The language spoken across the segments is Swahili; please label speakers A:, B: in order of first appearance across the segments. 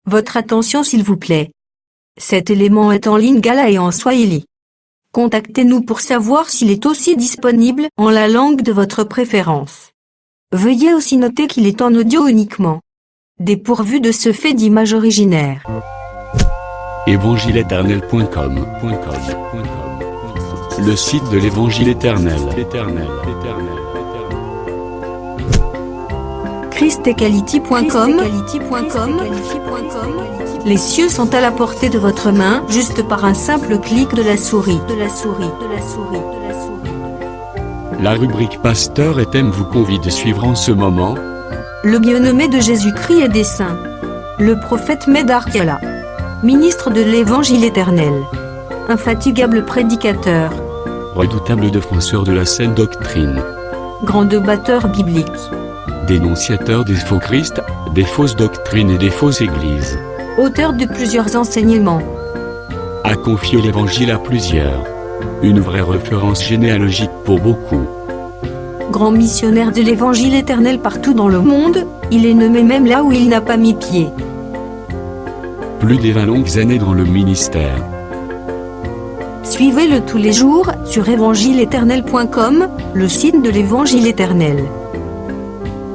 A: Votre attention s'il vous plaît. Cet élément est en lingala et en swahili. Contactez-nous pour savoir s'il est aussi disponible en la langue de votre préférence. Veuillez aussi noter qu'il est en audio uniquement. Dépourvu de ce fait d'image originaire.
B: Évangileéternel.com Le site de l'Évangile éternel.
A: christequality.com Les cieux sont à la portée de votre main, juste par un simple clic de la souris.
B: La rubrique Pasteur et thème vous convie de suivre en ce moment
A: Le bien-aimé de Jésus-Christ et des saints. Le prophète Médard Kala. Ministre de l'Évangile éternel. Infatigable prédicateur.
B: redoutable défenseur de la saine doctrine,
A: Grand débatteur biblique.
B: dénonciateur des faux Christ, des fausses doctrines et des fausses églises,
A: Auteur de plusieurs enseignements.
B: a confié l'Évangile à plusieurs. Une vraie référence généalogique pour beaucoup.
A: Grand missionnaire de l'Évangile éternel partout dans le monde, il est nommé même là où il n'a pas mis pied.
B: Plus de 20 longues années dans le ministère.
A: Suivez-le tous les jours sur évangileéternel.com, le site de l'Évangile éternel.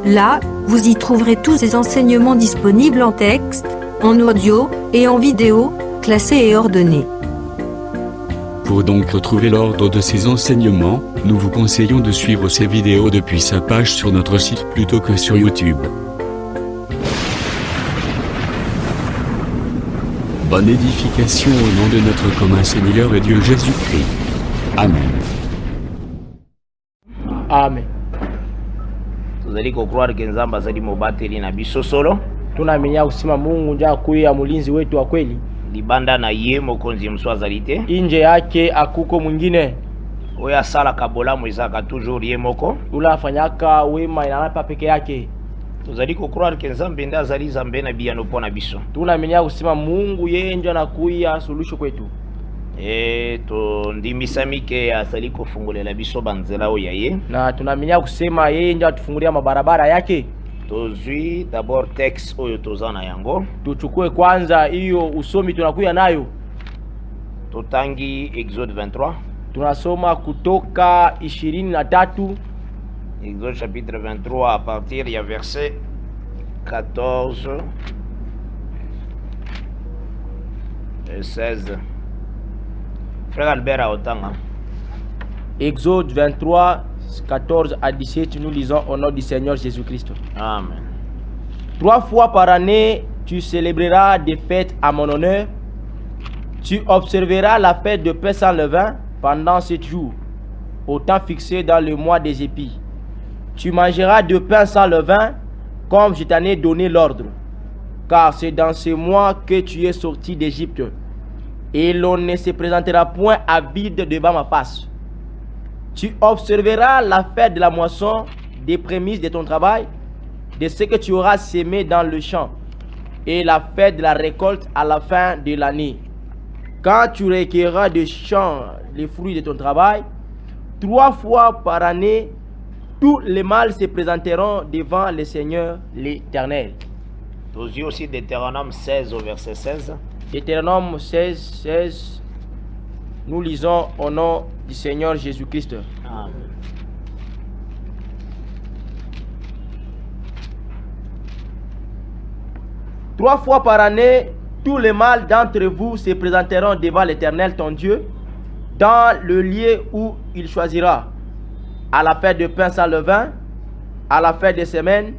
A: Là, vous y trouverez tous ces enseignements disponibles en texte, en audio et en vidéo, classés et ordonnés.
B: Pour donc retrouver l'ordre de ces enseignements, nous vous conseillons de suivre ces vidéos depuis sa page sur notre site plutôt que sur YouTube. Bonne édification au nom de notre commun Seigneur et Dieu Jésus-Christ. Amen.
C: Amen.
D: Tuzali kucroire ke Nzambe azali mobateli na biso solo
C: Tunamenya kusema Mungu ndio akuya mulinzi wetu wa kweli.
D: libanda na ye mokonzi mosu azali te
C: Inje yake akuko mwingine.
D: oyo asalaka bolamu ezalaka toujours ye moko.
C: Ula afanyaka wema inalapa peke yake.
D: Tozali kucroire ke Nzambe nde azali Nzambe na biyano mpo na biso.
C: Tunamenya kusema Mungu yeye ndio anakuya suluhisho kwetu.
D: Tondimisami ke azali kofungolela biso banzela oyo ya ye.
C: Na tunamenya kusema yeye ndio atufungulia mabarabara yake.
D: Tozwi d'abord texte oyo toza na yango.
C: Tuchukue kwanza hiyo usomi tunakuya nayo.
D: Totangi Exode 23.
C: Tunasoma Kutoka 23.
D: Exode chapitre 23 à partir du verset 14 et 16. Frère Albert a autant.
C: Exode 23, 14 à 17, nous lisons au nom du Seigneur Jésus-Christ.
D: Amen.
C: 3 fois par année, tu célébreras des fêtes à mon honneur. Tu observeras la fête de pain sans levain pendant 7 jours, au temps fixé dans le mois des épis. Tu mangeras de pain sans levain, comme je t'en ai donné l'ordre, car c'est dans ce mois que tu es sorti d'Égypte, et l'on ne se présentera point à vide devant ma face. Tu observeras la fête de la moisson, des prémices de ton travail, de ce que tu auras sémé dans le champ, et la fête de la récolte à la fin de l'année. Quand tu recueilleras des champs les fruits de ton travail, 3 fois par année, tous les mâles se présenteront devant le Seigneur l'Éternel.
D: Tozwi aussi Deutéronome 16 au verset 16.
C: Deutéronome 16, 16. Nous lisons au nom du Seigneur Jésus-Christ.
D: Amen.
C: Trois fois par année, tous les mâles d'entre vous se présenteront devant l'Éternel ton Dieu, dans le lieu où il choisira, à la fête de pain sans levain, à la fête des semaines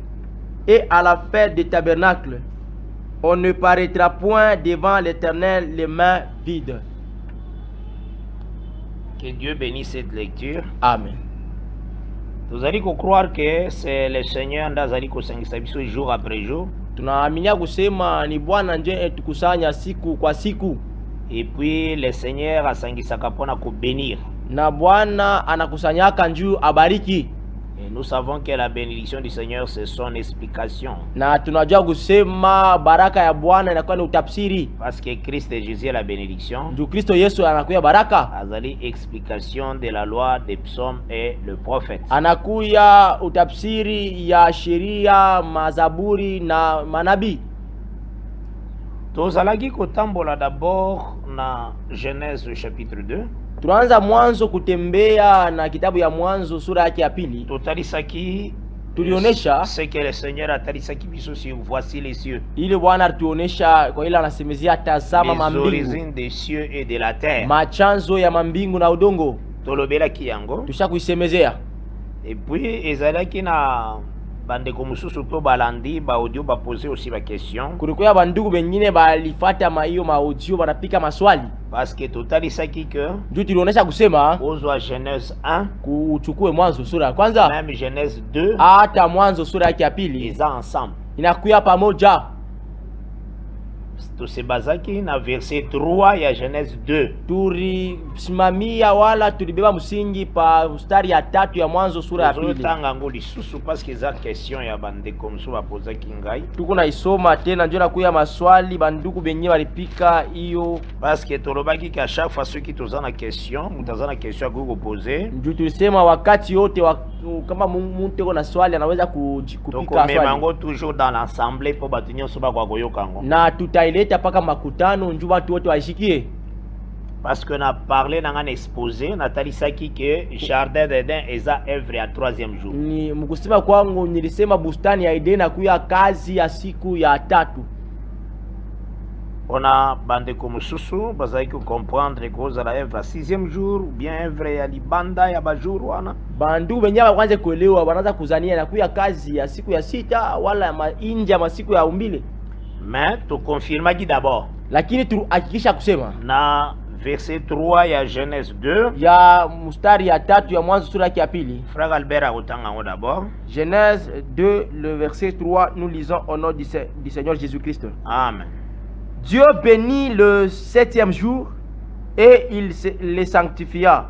C: et à la fête des tabernacles. On ne paraîtra point devant l'Éternel les mains vides.
D: Que Dieu bénisse cette lecture.
C: Amen.
D: Tozali croire que c'est le Seigneur nda azali kosangisa biso jour après jour.
C: Tunaaminia kusema ni Bwana ndiye etukusanya siku kwa siku.
D: Et puis le Seigneur asangisaka pona ko bénir.
C: Na Bwana anakusanyaka njuu abariki.
D: Et nous savons que la bénédiction du Seigneur c'est son explication.
C: Na tunajua kusema baraka ya Bwana inakuwa ni utafsiri.
D: Parce que Christ et Jésus est la bénédiction.
C: Du Kristo Yesu anakuya baraka.
D: Azali explication de la loi des psaumes et le prophète.
C: Anakuya utafsiri ya sheria, mazaburi na manabii.
D: tozalaki kotambola d'abord na Genèse chapitre 2.
C: Tunaanza Mwanzo kutembea na kitabu ya Mwanzo sura yake ya pili.
D: Totalisaki
C: Tulionesha
D: ce que le Seigneur a talisaki biso sur voici les cieux.
C: ile Bwana alituonesha kwa ile anasemezea tazama
D: Les
C: mambingu,
D: origines des cieux et de la terre.
C: machanzo ya mambingu na udongo.
D: Tolobelaki yango.
C: Tushakuisemezea.
D: Et puis ezalaki na bandeko mususu to balandi ba audio ba poser aussi ba question.
C: Kulikuwa bandugu bengine balifata hiyo audio banapika maswali.
D: Parce que totalisaki que
C: Ndio tulionyesha kusema
D: ozwa Genèse 1
C: kuchukue Mwanzo sura ya kwanza
D: même Genèse 2
C: hata Mwanzo sura yake ya pili
D: eza ensemble.
C: inakuya pamoja.
D: Tosebazaki na verset 3 ya Genèse 2.
C: Tulisimamia wala tulibeba msingi pa mstari ya 3 ya Mwanzo sura ya pili.
D: Tozotanga ngo lisusu parce que eza question ya bandeko mususu bapozaki ngai.
C: Tuko na isoma tena ndio nakuya maswali banduku benye balipika hiyo.
D: Parce que tolobaki qu'à chaque fois ceux qui toza na question, mutaza na question ya kuposer.
C: Ndio tulisema wakati yote kama mtu yuko na swali anaweza kupika swali.
D: Tokomemango toujours dans l'assemblée po batu nyonso bakwa koyokango.
C: Na tutaileta paka makutano njoo watu wote waishikie.
D: Parce que na parlé na ngana exposé na talisaki que jardin d'Eden eza œuvre ya 3e jour.
C: Ni mkusema kwangu nilisema bustani ya Eden nakuya kazi ya siku ya 3.
D: On a bandeko mususu bazaki ko comprendre que ozala œuvre 6e jour ou bien œuvre ya libanda ya bajour wana.
C: Bandu benye bakwanze kuelewa wanaanza kuzania nakuya kazi ya siku ya 6 wala inje ya masiku ya umbile.
D: Mais to confirmaki d'abord.
C: Lakini tuhakikisha kusema
D: Na verset 3 ya Genèse 2
C: ya mstari ya 3 ya Mwanzo sura ya pili.
D: Frère Albert a otanga ngo d'abord.
C: Genèse 2 le verset 3, nous lisons au nom du Seigneur Jésus-Christ.
D: Amen.
C: Dieu bénit le 7e jour et il le sanctifia,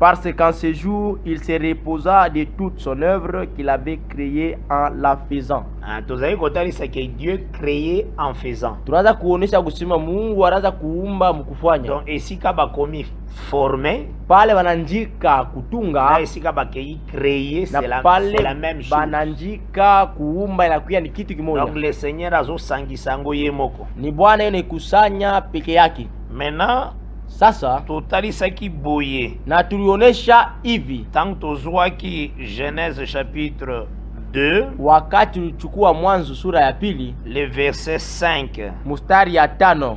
C: parce qu'en ce jour, il se reposa de toute son œuvre qu'il avait créée en la faisant.
D: Tozali kotalisa que Dieu créé en faisant.
C: Tunaanza kuonesha kusema Mungu anaanza kuumba mkufanya.
D: Donc esika bakomi formé,
C: pale banandika kutunga,
D: na esika bakei créé, c'est la même chose.
C: Banandika kuumba inakuwa ni kitu kimoja.
D: Donc le Seigneur azosangisa ngo ye moko.
C: Ni Bwana yeye kusanya peke yake.
D: Maintenant
C: sasa
D: totalisaki boye
C: na tulionesha hivi
D: tangu tozwaki Genèse chapitre 2
C: wakati tulichukua Mwanzo sura ya pili
D: le verset 5
C: mstari ya 5.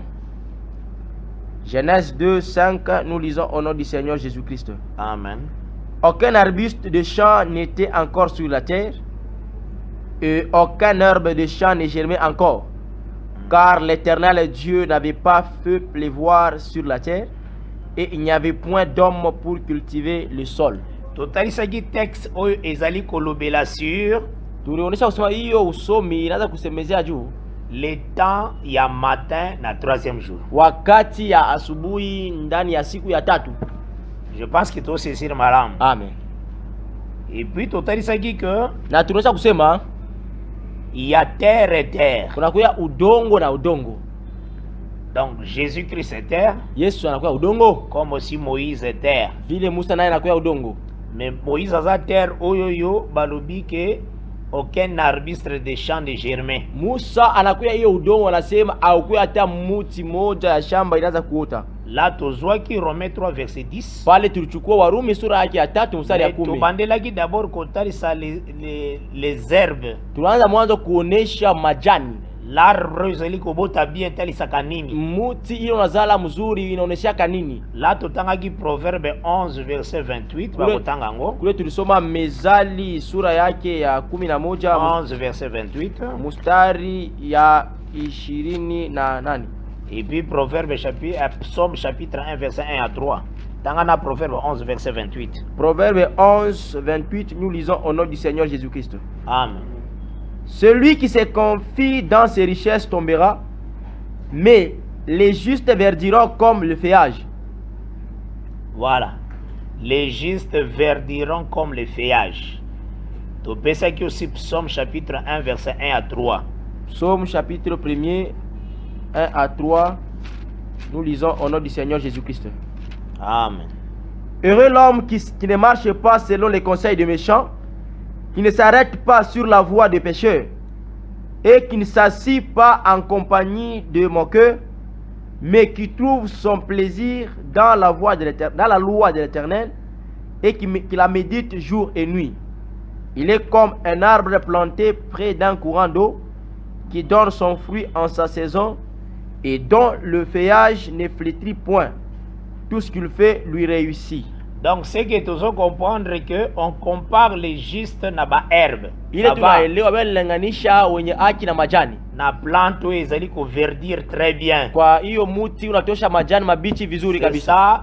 C: Genèse 2, 5, nous lisons au nom du Seigneur Jésus-Christ.
D: Amen.
C: Aucun arbuste de champ n'était encore sur la terre, et aucun herbe de champ ne germait encore, car l'Éternel Dieu n'avait pas fait pleuvoir sur la terre, et il n'y avait point d'homme pour cultiver le sol.
D: Totalisaki texte oyo ezali kolobela sur
C: tulionesha kusema hiyo usomi inaanza kusemezea juu
D: le temps ya matin na 3e jour,
C: wakati ya asubuhi ndani ya siku ya 3.
D: Je pense que tout c'est malamu.
C: Amen.
D: Et puis totalisaki que
C: na tunaanza kusema
D: il y a terre et terre.
C: Kuna kuya udongo na udongo.
D: Donc Jésus-Christ est terre.
C: Yesu anakuwa udongo.
D: Comme aussi Moïse est terre.
C: Vile Musa naye anakuwa udongo.
D: Mais Moïse a terre oyoyo balobi que aucun arbuste de champ de germain.
C: Musa anakuya hiyo udongo, anasema aukuya hata muti moja ya shamba inaanza kuota.
D: Là tozwaki Romains 3 verset 10.
C: Pale tulichukua Warumi sura yake ya 3 mstari ya 10.
D: Tubandelaki d'abord kotalisa les herbes.
C: Tunaanza mwanzo kuonesha majani.
D: L'arbre ezali kobota bien talisaka nini?
C: Muti ile unazala mzuri inaoneshaka nini?
D: Là totangaki Proverbe 11 verset 28 bakotanga ngo.
C: Kule tulisoma Mezali sura yake ya 11
D: 11 verset 28
C: mstari ya 20 na nani?
D: Et puis Proverbe Psaume chapitre 1 verset 1 à 3. Tangana Proverbe 11 verset 28.
C: Proverbe 11 28, nous lisons au nom du Seigneur Jésus-Christ.
D: Amen.
C: Celui qui se confie dans ses richesses tombera, mais les justes verdiront comme le feuillage.
D: Voilà. Les justes verdiront comme le feuillage. Topesaki aussi Psaume chapitre 1 verset 1 à 3.
C: Psaume chapitre 1er 1 à 3. Nous lisons au nom du Seigneur Jésus-Christ.
D: Amen.
C: Heureux l'homme qui ne marche pas selon les conseils des méchants, qui ne s'arrête pas sur la voie des pécheurs, et qui ne s'assit pas en compagnie de moqueurs, mais qui trouve son plaisir dans la loi de l'Éternel et qui la médite jour et nuit. Il est comme un arbre planté près d'un courant d'eau qui donne son fruit en sa saison et dont le feuillage ne flétrit point. Tout ce qu'il fait lui réussit.
D: Donc c'est que tu dois comprendre que on compare les justes na ba herbe.
C: Ile tunaelewa bali lenganisha wenye haki na majani.
D: Na plante ezali ko verdir très bien.
C: Kwa hiyo muti unatosha majani mabichi vizuri kabisa.
D: Ça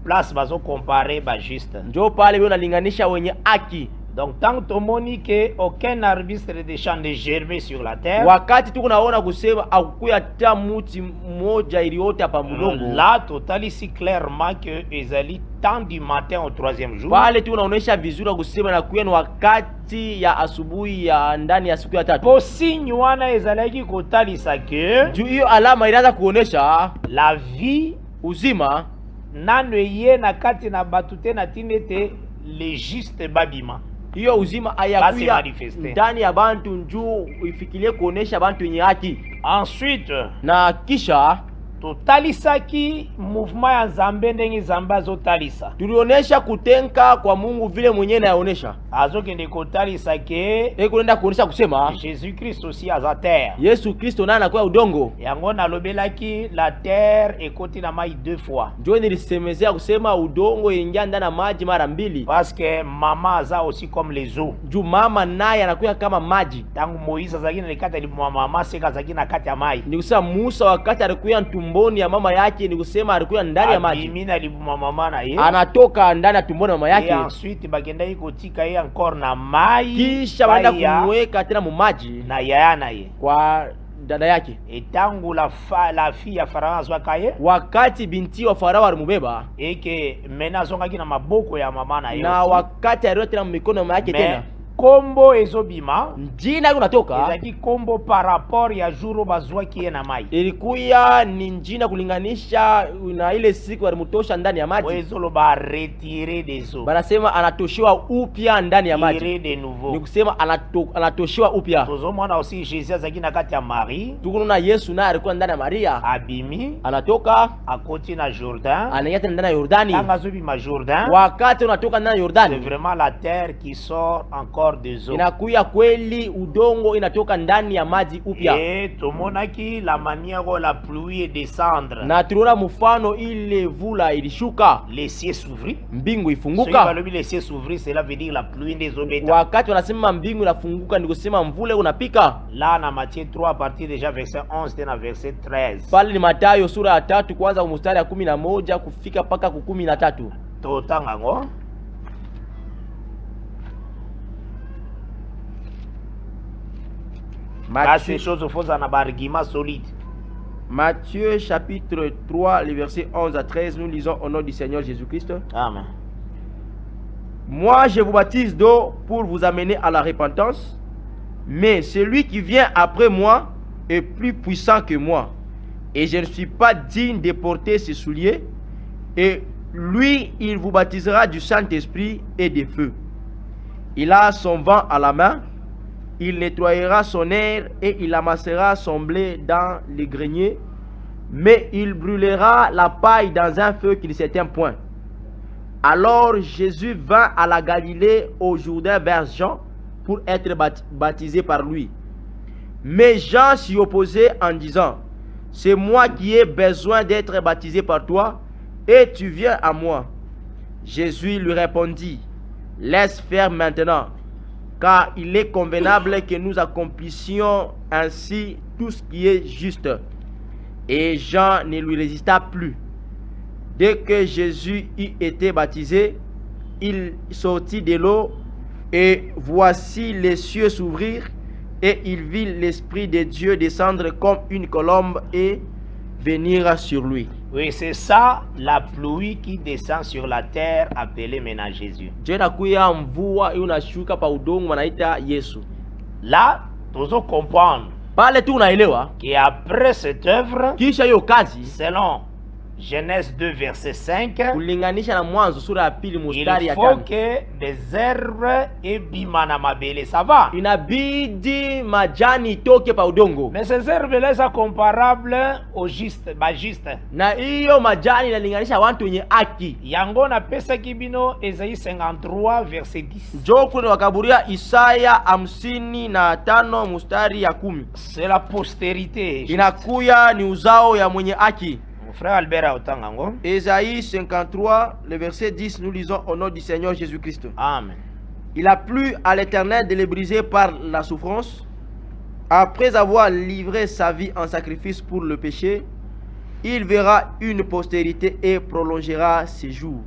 D: place bazo comparer ba juste.
C: Ndio pale wewe unalinganisha wenye haki.
D: Donc tant que tomoni que aucun arbuste de champ ne germe sur la terre.
C: Wakati tu kunaona kusema akuya ta muti moja iliyote hapa mdogo.
D: Là total ici clairement que ezali temps du matin au troisième jour.
C: Pale tu unaonesha vizuri kusema na kuya ni wakati ya asubuhi ya ndani ya siku ya tatu.
D: Po signe wana ezalaki kotalisa que
C: juu hiyo alama inaanza kuonesha
D: la vie
C: uzima
D: nano ye na kati na batute na tinete le juste babima.
C: Hiyo uzima ayakuya ndani ya bantu njuu ifikirie kuonesha bantu yenye haki.
D: Ensuite
C: na kisha
D: totalisaki mouvement ya Nzambe ndenge Nzambe azotalisa.
C: Tulionesha kutenka kwa Mungu vile mwenyewe naonesha.
D: Azokende kotalisa ke
C: kuenda kuonesha kusema
D: Jésus Christ aussi aza terre.
C: Yesu Kristo naye anakuwa udongo.
D: Yango nalobelaki la terre ekoti na mai 2 fois.
C: Ndio nilisemezea kusema udongo ingia ndani ya maji mara mbili.
D: Parce que mama aza aussi comme les eaux.
C: Juu mama naye anakuwa kama maji.
D: Tangu Moïse azaki na kati ya mama seka azaki na kati ya mai.
C: Ni kusema Musa wakati alikuwa tumboni ya mama yake ni kusema alikuwa ndani ya maji.
D: Mimi nalibuma mama na yeye.
C: Anatoka ndani ya tumboni ya mama yake.
D: Et ensuite bagenda ikotika yeye encore na mai.
C: Kisha baada kumweka tena mu maji
D: na yaya na yeye.
C: Kwa dada yake.
D: Etangu la fille ya Farao azwakaye.
C: Wakati binti wa Farao alimubeba.
D: Eke mena zongaki na maboko ya mama na yeye.
C: Na wakati alio tena mikono ya mama yake tena.
D: Kombo ezobima
C: njina kunatoka
D: ezaki kombo par rapport ya juro bazwa kie na mai.
C: Ilikuya ni njina kulinganisha na ile siku alimtosha ndani ya maji.
D: Wezolo ba retirer des eaux.
C: Banasema anatoshewa upya ndani ya maji.
D: Tirer de nouveau.
C: Ni kusema anatoshewa upya.
D: Tozomona aussi Jésus azaki na kati ya Marie.
C: Tukununa Yesu naye alikuwa ndani ya Maria.
D: Abimi
C: anatoka
D: akoti na Jordan.
C: Anaingia ndani ya Yordani.
D: Tanga zobi ma Jordan.
C: Wakati unatoka ndani ya Yordani.
D: C'est vraiment la terre qui sort encore des eaux.
C: Inakuya kweli udongo inatoka ndani ya maji upya.
D: Tomonaki la manière la pluie descendre.
C: Na tuliona mfano ile vula ilishuka.
D: Les cieux s'ouvrit.
C: Mbingu ifunguka.
D: Les cieux s'ouvrit, cela veut dire la pluie des eaux bêta.
C: Wakati wanasema mbingu inafunguka ni kusema mvule unapika.
D: Là na Matthieu 3 à partir déjà verset 11 tena verset 13.
C: Pale ni Mathayo sura ya 3 kwanza mstari ya 11 kufika paka ku 13.
D: Totanga ngo. Ces choses font un argument solide.
C: Matthieu chapitre 3, les versets 11 à 13, nous lisons au nom du Seigneur Jésus-Christ.
D: Amen.
C: Moi, je vous baptise d'eau pour vous amener à la repentance, mais celui qui vient après moi est plus puissant que moi, et je ne suis pas digne de porter ses souliers, et lui, il vous baptisera du Saint-Esprit et de feu. Il a son vent à la main. Il nettoyera son air et il amassera son blé dans les greniers, mais il brûlera la paille dans un feu qui ne s'éteint point. Alors Jésus vint à la Galilée au Jourdain vers Jean pour être baptisé par lui. Mais Jean s'y opposait en disant: c'est moi qui ai besoin d'être baptisé par toi, et tu viens à moi. Jésus lui répondit: laisse faire maintenant, car il est convenable que nous accomplissions ainsi tout ce qui est juste. Et Jean ne lui résista plus. Dès que Jésus eut été baptisé, il sortit de l'eau, et voici les cieux s'ouvrir, et il vit l'Esprit de Dieu descendre comme une colombe et venir sur lui.
D: Oui, c'est ça la pluie qui descend sur la terre appelée maintenant Jésus. Là, nous devons comprendre qu'après cette œuvre, selon Genèse 2 verset 5.
C: kulinganisha na Mwanzo sura ya pili mstari
D: Il
C: ya
D: faut
C: 5.
D: que des herbes ebima na mabele, ça va.
C: Inabidi majani itoke pa udongo.
D: Mais ces herbes-là sont comparables au juste, juste.
C: Na hiyo majani inalinganisha watu wenye haki.
D: Yango na pesa kibino Esaïe 53 verset 10.
C: Joko ni wakaburia Isaya 55 mstari ya 10.
D: C'est la postérité.
C: Inakuya ni uzao ya mwenye haki.
D: Mon frère Albert Aotangango.
C: Ésaïe 53, le verset 10, nous lisons au nom du Seigneur Jésus-Christ.
D: Amen.
C: Il a plu à l'Éternel de les briser par la souffrance. Après avoir livré sa vie en sacrifice pour le péché, il verra une postérité et prolongera ses jours.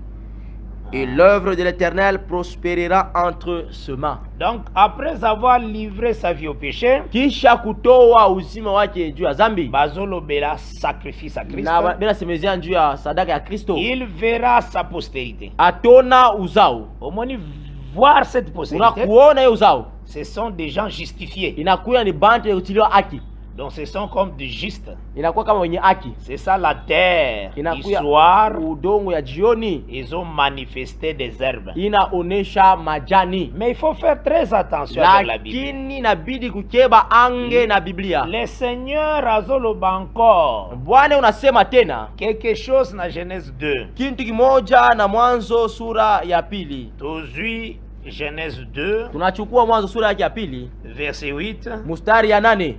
C: Et l'œuvre de l'Éternel prospérera entre ses mains.
D: Donc, après avoir livré sa vie au péché,
C: Kisha kutoa uzima wake juu ya zambi,
D: bazolo bela sacrifice à Christ,
C: na bila semezia juu ya sadaka ya Kristo,
D: il verra sa postérité.
C: atona uzao.
D: Omoni voir cette postérité,
C: Unakuona hiyo uzao,
D: ce sont des gens justifiés.
C: inakuya ni bantu utiliwa haki,
D: Donc, ce sont comme des justes.
C: inakuwa kama wenye haki.
D: C'est ça la terre.
C: Inakuya
D: Histoire,
C: udongo ya jioni,
D: ils ont manifesté des herbes.
C: inaonesha majani.
D: Mais il faut faire très attention avec la Bible.
C: Lakini inabidi kukeba ange na Biblia.
D: Le Seigneur azoloba encore
C: Bwana unasema tena
D: quelque chose na Genèse 2.
C: kintu kimoja na Mwanzo sura ya pili.
D: Tozui Genèse 2,
C: Tunachukua Mwanzo sura yake ya pili
D: verset 8
C: mstari ya 8.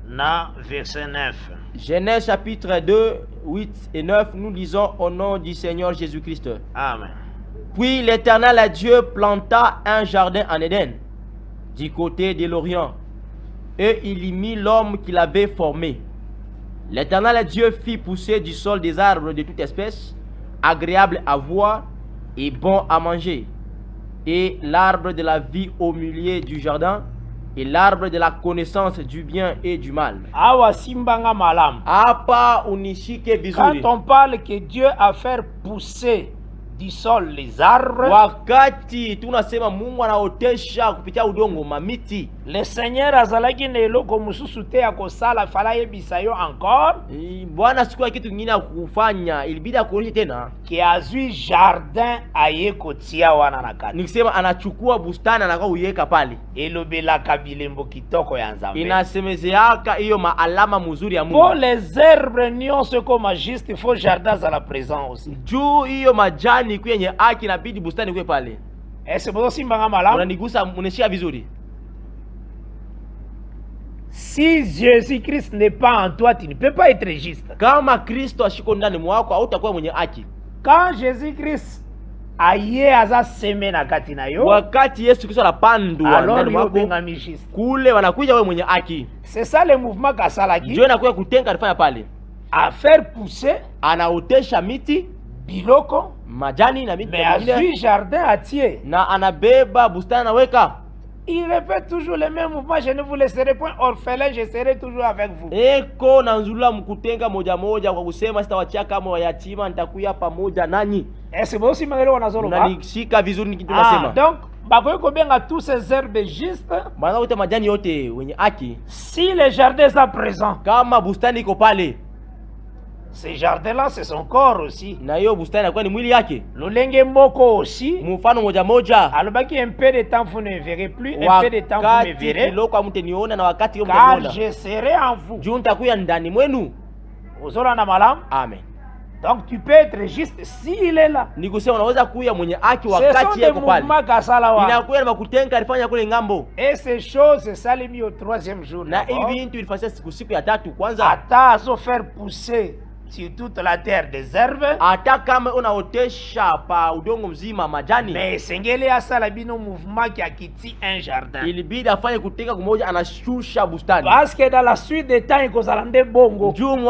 D: na verset 9.
C: Genèse chapitre 2, 8 et 9, nous lisons au nom du Seigneur Jésus-Christ.
D: Amen.
C: Puis l'Éternel Dieu planta un jardin en Éden, du côté de l'Orient, et il y mit l'homme qu'il avait formé. L'Éternel Dieu fit pousser du sol des arbres de toute espèce, agréables à voir et bons à manger, et l'arbre de la vie au milieu du jardin, et l'arbre de la connaissance du bien et du mal.
D: Awa simbanga malam.
C: Hapa unishike vizuri.
D: Quand on parle que Dieu a fait pousser du sol les arbres,
C: Wakati tunasema Mungu anaotesha kupitia udongo mamiti,
D: le Seigneur azalaki na eloko mususu te ya kosala, fala yebisa yo encore
C: Bwana sikuwa kitu kingine ya kufanya, ilibidi akuonyeshe tena.
D: ke azwi jardin aye kotia wana na kati.
C: Nikisema anachukua bustani anakuwa uyeka pale,
D: Elobelaka bilembo kitoko ya Nzambe.
C: inasemezeaka hiyo maalama mzuri ya
D: Pour
C: Mungu.
D: les herbes nyonso koma juste, il faut jardin azala présent aussi.
C: Juu hiyo majani kwenye haki inabidi bustani kwe pale.
D: Est-ce que simbanga malamu?
C: Unanigusa, uneshia vizuri.
D: Si Jésus-Christ n'est pas en toi, tu ne peux pas être juste.
C: Kama Kristo ashiko ndani mwako hautakuwa mwenye haki.
D: Quand Jésus-Christ aye aza seme na kati na yo,
C: Wakati Yesu Kristo anapandwa
D: alors
C: ndani
D: yo
C: mwako,
D: bengami juste.
C: kule wanakuja wewe mwenye haki.
D: C'est ça le mouvement kasalaki,
C: Ndio anakuja kutenga alifanya pale.
D: à faire pousser
C: Anaotesha miti,
D: biloko,
C: majani na miti
D: mais azui jardin atie.
C: na anabeba bustani anaweka.
D: Il répète toujours le même mouvement: je ne vous laisserai point orphelin, je serai toujours avec vous.
C: Eko na nzula mkutenga moja moja kwa kusema sitawachia kama wayatima, nitakuya pamoja nanyi.
D: Est-ce que aussi mangelo wanazolo ba?
C: Unanishika vizuri kitu nasema.
D: Donc bakoye kobenga tous ces herbes justes
C: Bwana wote majani yote wenye haki,
D: si les jardins sont présents.
C: kama bustani iko pale,
D: Ces jardins-là, c'est son corps aussi.
C: na hiyo bustani inakuwa ni mwili yake.
D: Lolenge moko aussi.
C: Mfano moja moja,
D: Alobaki un peu de temps vous ne verrez plus, un peu de temps vous me
C: wakati
D: verrez,
C: kiloko amteniona na wakati hiyo
D: car
C: mtaniona,
D: je serai en vous.
C: juu nitakuya ndani mwenu.
D: Ozola na malam.
C: Amen.
D: Donc tu peux être juste s'il est là.
C: Ni kusema unaweza kuya mwenye haki
D: Ce sont
C: wakati
D: des
C: yako pale.
D: mouvements kasalawa.
C: Inakuya na makutenga alifanya kule ngambo.
D: Et ces choses, ça les mis au troisième jour.
C: Na
D: d'abord.
C: hivi vitu ilifanya siku ya tatu kwanza.
D: Ata azo faire pousser sur toute la terre des herbes.
C: Hata kama unaotesha pa udongo mzima majani,
D: Mais sengele asala bino mouvement qui a quitté un jardin.
C: ilibidi afanye kutenga kumoja, anashusha bustani.
D: Parce que dans la suite des temps, il kozala nde bongo.
C: Juu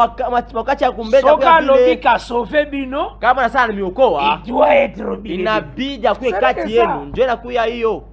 C: wakati ya kumbeza
D: Soka
C: kwa
D: lobi
C: vile,
D: ka sauver bino,
C: kama na sana nimiokoa,
D: il doit être obligé.
C: inabidi akuwe
D: C'est
C: kati
D: que
C: yenu.
D: ça.
C: Ndio inakuya hiyo.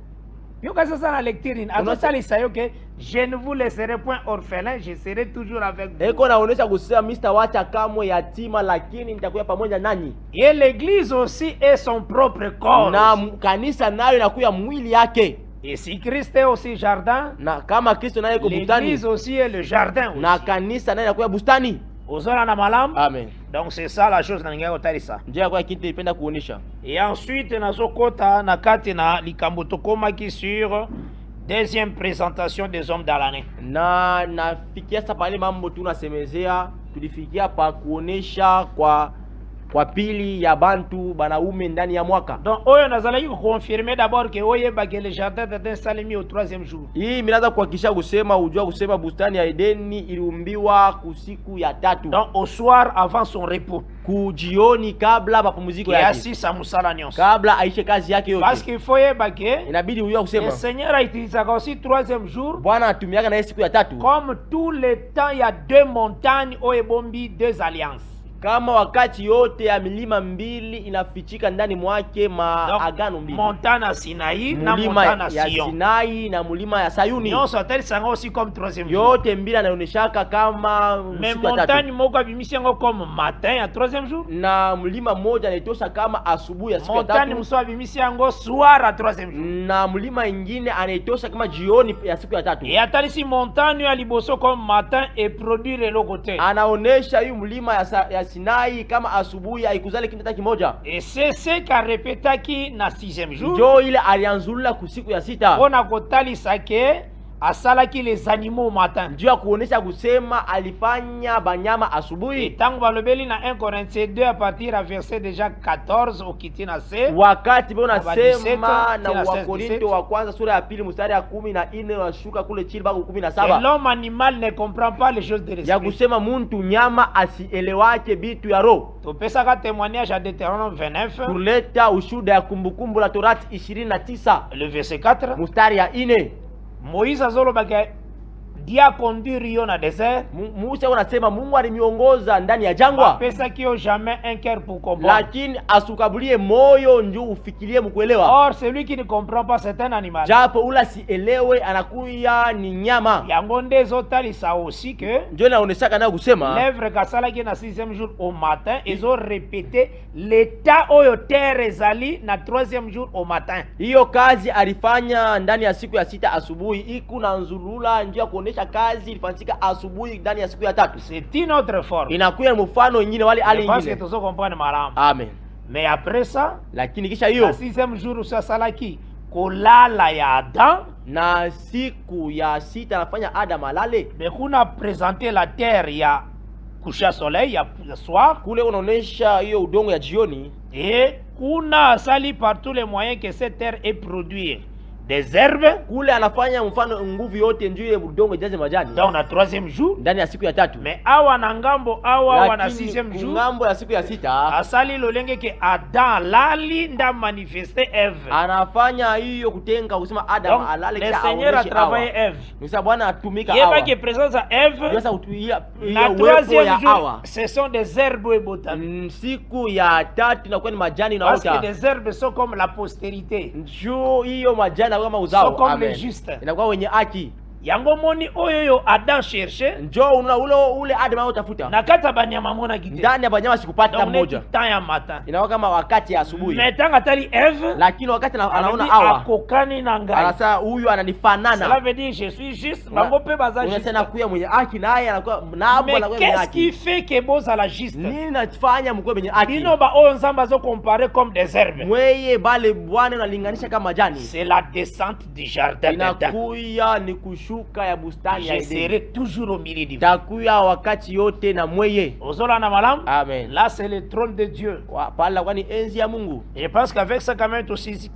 D: Yo kasa sana lecture in.
C: Unasa-
D: Atosali sayo que je ne vous laisserai point orphelin, je serai toujours avec vous.
C: Eko naonesha kusema Mr. wacha kamwe yatima, lakini nitakuwa pamoja nanyi.
D: Et l'église aussi est son propre corps.
C: Na kanisa nayo inakuya mwili yake.
D: Et si Christ est aussi jardin,
C: Na kama Kristo naye yuko bustani,
D: l'église aussi est le jardin aussi.
C: na kanisa naye inakuya bustani.
D: Ozola na malam.
C: Amen.
D: Donc c'est ça la chose na ninga kotalisa.
C: Njia kwa kitu nilipenda kuonesha.
D: Et ensuite nazokota na kati na likambo tokomaki sur deuxième présentation des hommes dans l'année.
C: Na nafikia sasa pale mambo tunasemezea, tulifikia pa kuonesha kwa pili ya bantu banaume ndani ya mwaka.
D: Donc oyo nazalaki confirmer d'abord que oye bagé le jardin d'Eden salimi au troisième jour.
C: Hii minaanza kuhakikisha kusema bustani ya Edeni iliumbiwa kusiku ya tatu.
D: Donc au soir avant son repos.
C: Kujioni kabla mapumziko yake.
D: Kiasi sa musala nyonso.
C: Kabla aishe kazi yake yote.
D: Parce qu'il faut bagé.
C: Inabidi huyo kusema.
D: Le Seigneur a utilisé aussi troisième jour.
C: Bwana atumiaka na siku ya tatu.
D: Comme tout le temps il y a deux montagnes oye bombi deux alliances.
C: Kama wakati yote ya milima mbili inafichika ndani mwake maagano mbili.
D: Montana Sinai na Montana Sion.
C: Ya Sinai na mulima ya Sayuni.
D: Nyonso atali sanga aussi comme troisième jour.
C: Yote mbili anaoneshaka kama
D: mais montagne moko abimisengo comme matin ya troisième jour.
C: Na mulima moja anaitosha kama asubuhi ya siku ya tatu.
D: Montagne muso abimisengo soir ya troisième jour.
C: Na mulima ingine anaitosha kama jioni ya siku ya tatu.
D: Et atali si montagne ya liboso comme matin et produire le côté.
C: Anaonesha hii mulima ya Sinai kama asubuhi haikuzali kinta kimoja.
D: Et c'est ce qu'a répété qui na sixième jour.
C: Ndio ile alianzula kusiku ya sita.
D: On a kotali sake asalaki les animaux matin.
C: Ndio ya kuonesha kusema alifanya banyama asubuhi.
D: Tangu balobeli na 1 Corinthiens 2 à partir à verset déjà 14 ukitina se.
C: Wakati bona sema na Wakorinto wa kwanza sura ya pili mstari ya 14 washuka kule chini mpaka 17.
D: L'homme animal ne comprend pas les choses de l'esprit.
C: Ya kusema muntu nyama asielewake bitu ya roho.
D: Topesaka témoignage à Deutéronome 29.
C: Kuleta ushuda ya kumbukumbu la Torati 29.
D: Le verset 4.
C: Mstari ya 4.
D: Moïse azolobaka dia conduire yo na désert.
C: Musa anasema Mungu alimiongoza ndani ya jangwa.
D: Pesa kio jamais un cœur pour comprendre.
C: Lakini asukabulie moyo ndio ufikirie mkuelewa.
D: Or celui qui ne comprend pas c'est un animal.
C: Japo ula sielewe anakuya ni nyama.
D: Yango nde ezotalisa aussi que
C: ndio naonesaka nayo kusema
D: l'œuvre kasalaki na 6e jour au matin ezo répéter l'état oyo terre ezali na 3e jour au matin.
C: Hiyo kazi alifanya ndani ya siku ya sita asubuhi iku na nzulula njia kuonesha kazi ilifanyika asubuhi ndani ya siku ya tatu.
D: C'est une autre forme.
C: Inakuya mfano nyingine wale ali nyingine.
D: Parce que tozo comprendre malamu.
C: Amen.
D: Mais après ça,
C: lakini kisha hiyo
D: na 6e jour usasalaki kolala ya Adam
C: na siku ya sita anafanya Adam alale.
D: Mais kuna présenter la terre ya coucher soleil ya soir
C: kule unaonesha hiyo udongo ya jioni
D: et kuna sali par tous les moyens que cette terre est produire des herbes.
C: Kule anafanya mfano nguvu yote ndio ile udongo ijaze majani.
D: Donc na 3e jour
C: ndani ya siku ya tatu.
D: Mais awa na ngambo awa wana 6e jour.
C: Ngambo ya siku ya sita
D: asali lolenge ke Adam lali nda manifester Eve.
C: Anafanya hiyo kutenga kusema Adam
D: donc,
C: alale
D: kisha aoneshe. Le Seigneur a travaillé Eve.
C: Nisa Bwana atumika
D: awa. Yeba ke présence à Eve.
C: Sasa utuia
D: na 3e jour. Ce sont des herbes et botaniques.
C: Siku ya tatu inakuwa ni majani na
D: ota. Parce que des herbes sont comme la postérité.
C: Njoo hiyo majani kama uzao.
D: Sont comme les justes.
C: Inakuwa wenye haki.
D: Yango moni oyo Adam cherche.
C: Njoo ule Adam anaotafuta.
D: Na kata banyama mona gite.
C: Ndani ya banyama sikupata mmoja.
D: Temps ya matin.
C: Inakuwa kama wakati ya asubuhi.
D: Metanga tali Eve.
C: Lakini wakati anaona awa.
D: Akokani na ngai.
C: Sasa huyu ananifanana.
D: Cela veut dire je suis juste. Bango pe baza juste.
C: Unasema kuya mwenye haki naye anakuwa nabo anakuwa mwenye haki.
D: Qu'est-ce qui fait que boza la juste?
C: Nini nafanya mkwe mwenye haki?
D: Bino ba oyo nzamba zo comparer comme des herbes.
C: Mweye bale Bwana unalinganisha kama majani.
D: C'est la descente du jardin d'Eden.
C: Inakuya ni kushuka ya bustani.
D: Je serai toujours au milieu du vous.
C: Takuya wakati yote na mweye.
D: Ozola na malam.
C: Amen.
D: Là c'est le trône de Dieu.
C: Pala kwani enzi ya Mungu.
D: Je pense qu'avec ça quand même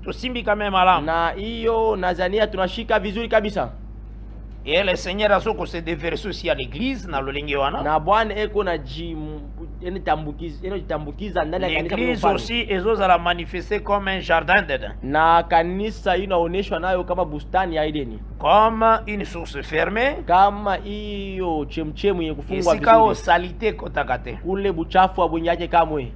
D: tosimbi quand même malam.
C: Na hiyo Nazania tunashika vizuri kabisa.
D: Et le Seigneur a soko se déverser aussi à l'église na lolenge wana.
C: Na Bwana eko na jitambukiza ndani ya kanisa.
D: L'église aussi ezoza la manifester comme un jardin d'Eden.
C: Na kanisa inaoneshwa nayo kama bustani ya Edeni.
D: Comme une source fermée.
C: Kama hiyo chemchemu yenye kufungwa vizuri.
D: Isikao salite kotakate.
C: Kule buchafu abunyaje kamwe.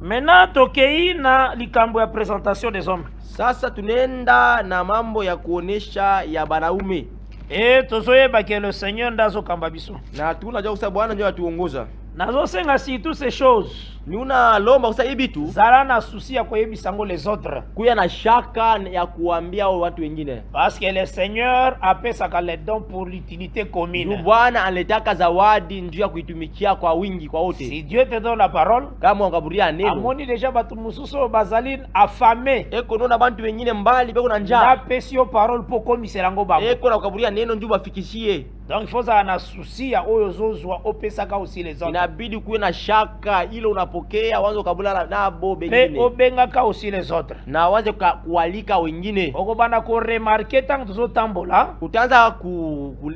D: Maintenant tokei na likambo ya présentation des hommes.
C: Sasa tunaenda na mambo ya kuonesha ya banaume.
D: Et tozoyeba ke le Seigneur ndazo kamba biso.
C: Na tunajua kusema Bwana ndio atuongoza.
D: nazosenga surtout ces choses.
C: Niuna lomba kusa ibitu
D: Zala na souci ya koyebisa ngo les autres.
C: kuya na shaka ya kuambia watu wengine.
D: Parce que le Seigneur apesaka les dons pour l'utilité commune.
C: Bwana aletaka zawadi njuu ya kuitumikia kwa wingi kwa wote.
D: Si Dieu te donne la parole,
C: Kama wakaburia neno,
D: amoni déjà batu mususu bazali affamé.
C: eko nona bantu wengine mbali beko na
D: Na
C: njaa.
D: pesi yo parole pour komisela ngo bango.
C: Eko na wakaburia neno njuu bafikishie.
D: Donc il faut ça na souci ya oyo zozwa opesaka aussi les autres.
C: Inabidi kuwe na shaka ile unapokea wanzo kabula nabo
D: Pe
C: bengine.
D: obengaka aussi les autres.
C: Na waze kualika wengine.
D: Okobana ko remarquer tant tozotambola.
C: Utaanza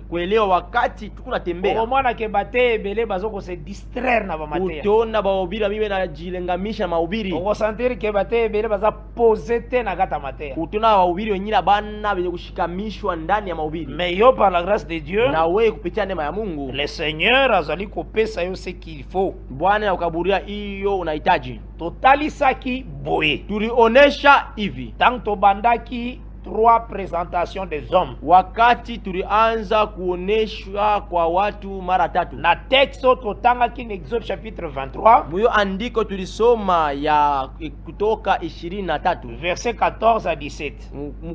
C: kuelewa wakati tukunatembea.
D: Okomwana ke bate ebele bazoko se distraire na bamatea.
C: Utaona bahubiri mimi najilengamisha mahubiri.
D: Okosentir ke bate ebele baza poser te na kata matea.
C: Utaona wahubiri wengine bana wenye kushikamishwa ndani ya mahubiri.
D: Mais yo par la grâce de Dieu,
C: Na wewe kupitia neema ya Mungu,
D: le Seigneur azali kopesa yo ce qu'il faut.
C: Bwana akukaburia hiyo unahitaji.
D: Totalisaki boye.
C: Tulionesha hivi
D: Tant tobandaki 3 présentations des hommes.
C: wakati tulianza kuonesha kwa watu mara 3.
D: Na texte totangaki na Exode chapitre 23,
C: Muyo andiko tulisoma ya Kutoka 23
D: verset 14 à 17.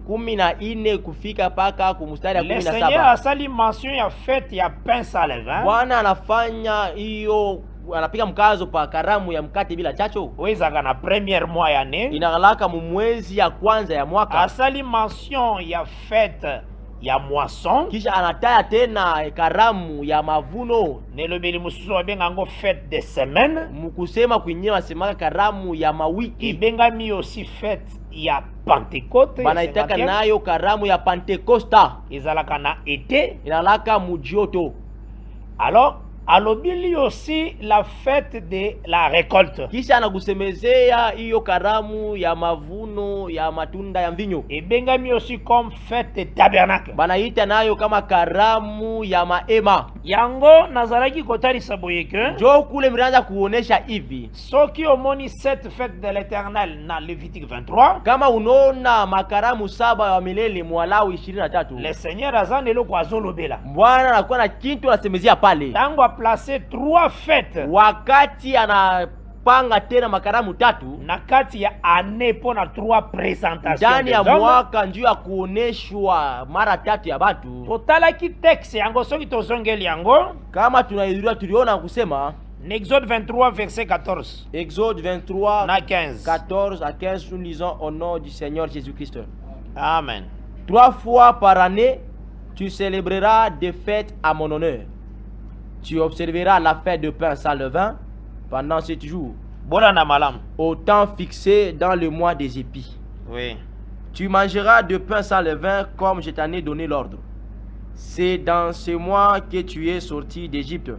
C: 14 kufika paka kumustari ya
D: Le Seigneur
C: 17.
D: a sali mention ya fête ya pain sans levain.
C: Bwana anafanya hiyo, anapiga mkazo pa karamu ya mkate bila chacho.
D: Wezaka na premier mois ya année.
C: Inagalaka mu mwezi ya kwanza ya mwaka.
D: Asali mention ya fête ya moisson.
C: Kisha anataya tena karamu ya mavuno.
D: Nelobeli mususu wabenga ngo fête de semaine.
C: Mukusema kwenyewe wasemaka karamu ya mawiki.
D: Ibengami aussi fête ya Pentecôte.
C: Banaitaka nayo karamu ya Pentecosta.
D: Ezalaka na été.
C: Inalaka mujioto.
D: Alors alobili aussi la fête de la récolte.
C: Kisha anakusemezea hiyo karamu ya mavuno ya matunda ya mvinyo.
D: Ebengami aussi comme fête de tabernacle.
C: Banaita nayo kama karamu ya maema.
D: Yango nazalaki kotalisa boye ke
C: Jo kule miraanza kuonesha hivi.
D: soki omoni cette fête de l'Éternel na Lévitique 23,
C: Kama unaona makaramu 7 ya milele Mwalawi 23.
D: le Seigneur azana eloko azolobela.
C: Bwana anakuwa na kitu anasemezea pale.
D: Tango a placé 3 fêtes
C: Wakati anapanga tena makaramu 3
D: na kati ya année pour na 3 présentations
C: ndani
D: des
C: ya
D: hommes.
C: mwaka njuu ya kuoneshwa mara 3 ya batu.
D: Totalaki texte yango soki tozongeli yango
C: Kama tunairudia tuliona kusema
D: Exode 23 verset 14
C: Exode 23
D: na 15.
C: 14 à 15, nous lisons au nom du Seigneur Jésus-Christ.
D: Amen.
C: 3 fois par année, tu célébreras des fêtes à mon honneur. Tu observeras la fête de pain sans levain pendant 7 jours,
D: Bola na malam.
C: au temps fixé dans le mois des épis.
D: Oui.
C: Tu mangeras de pain sans levain comme je t'en ai donné l'ordre. C'est dans ce mois que tu es sorti d'Égypte,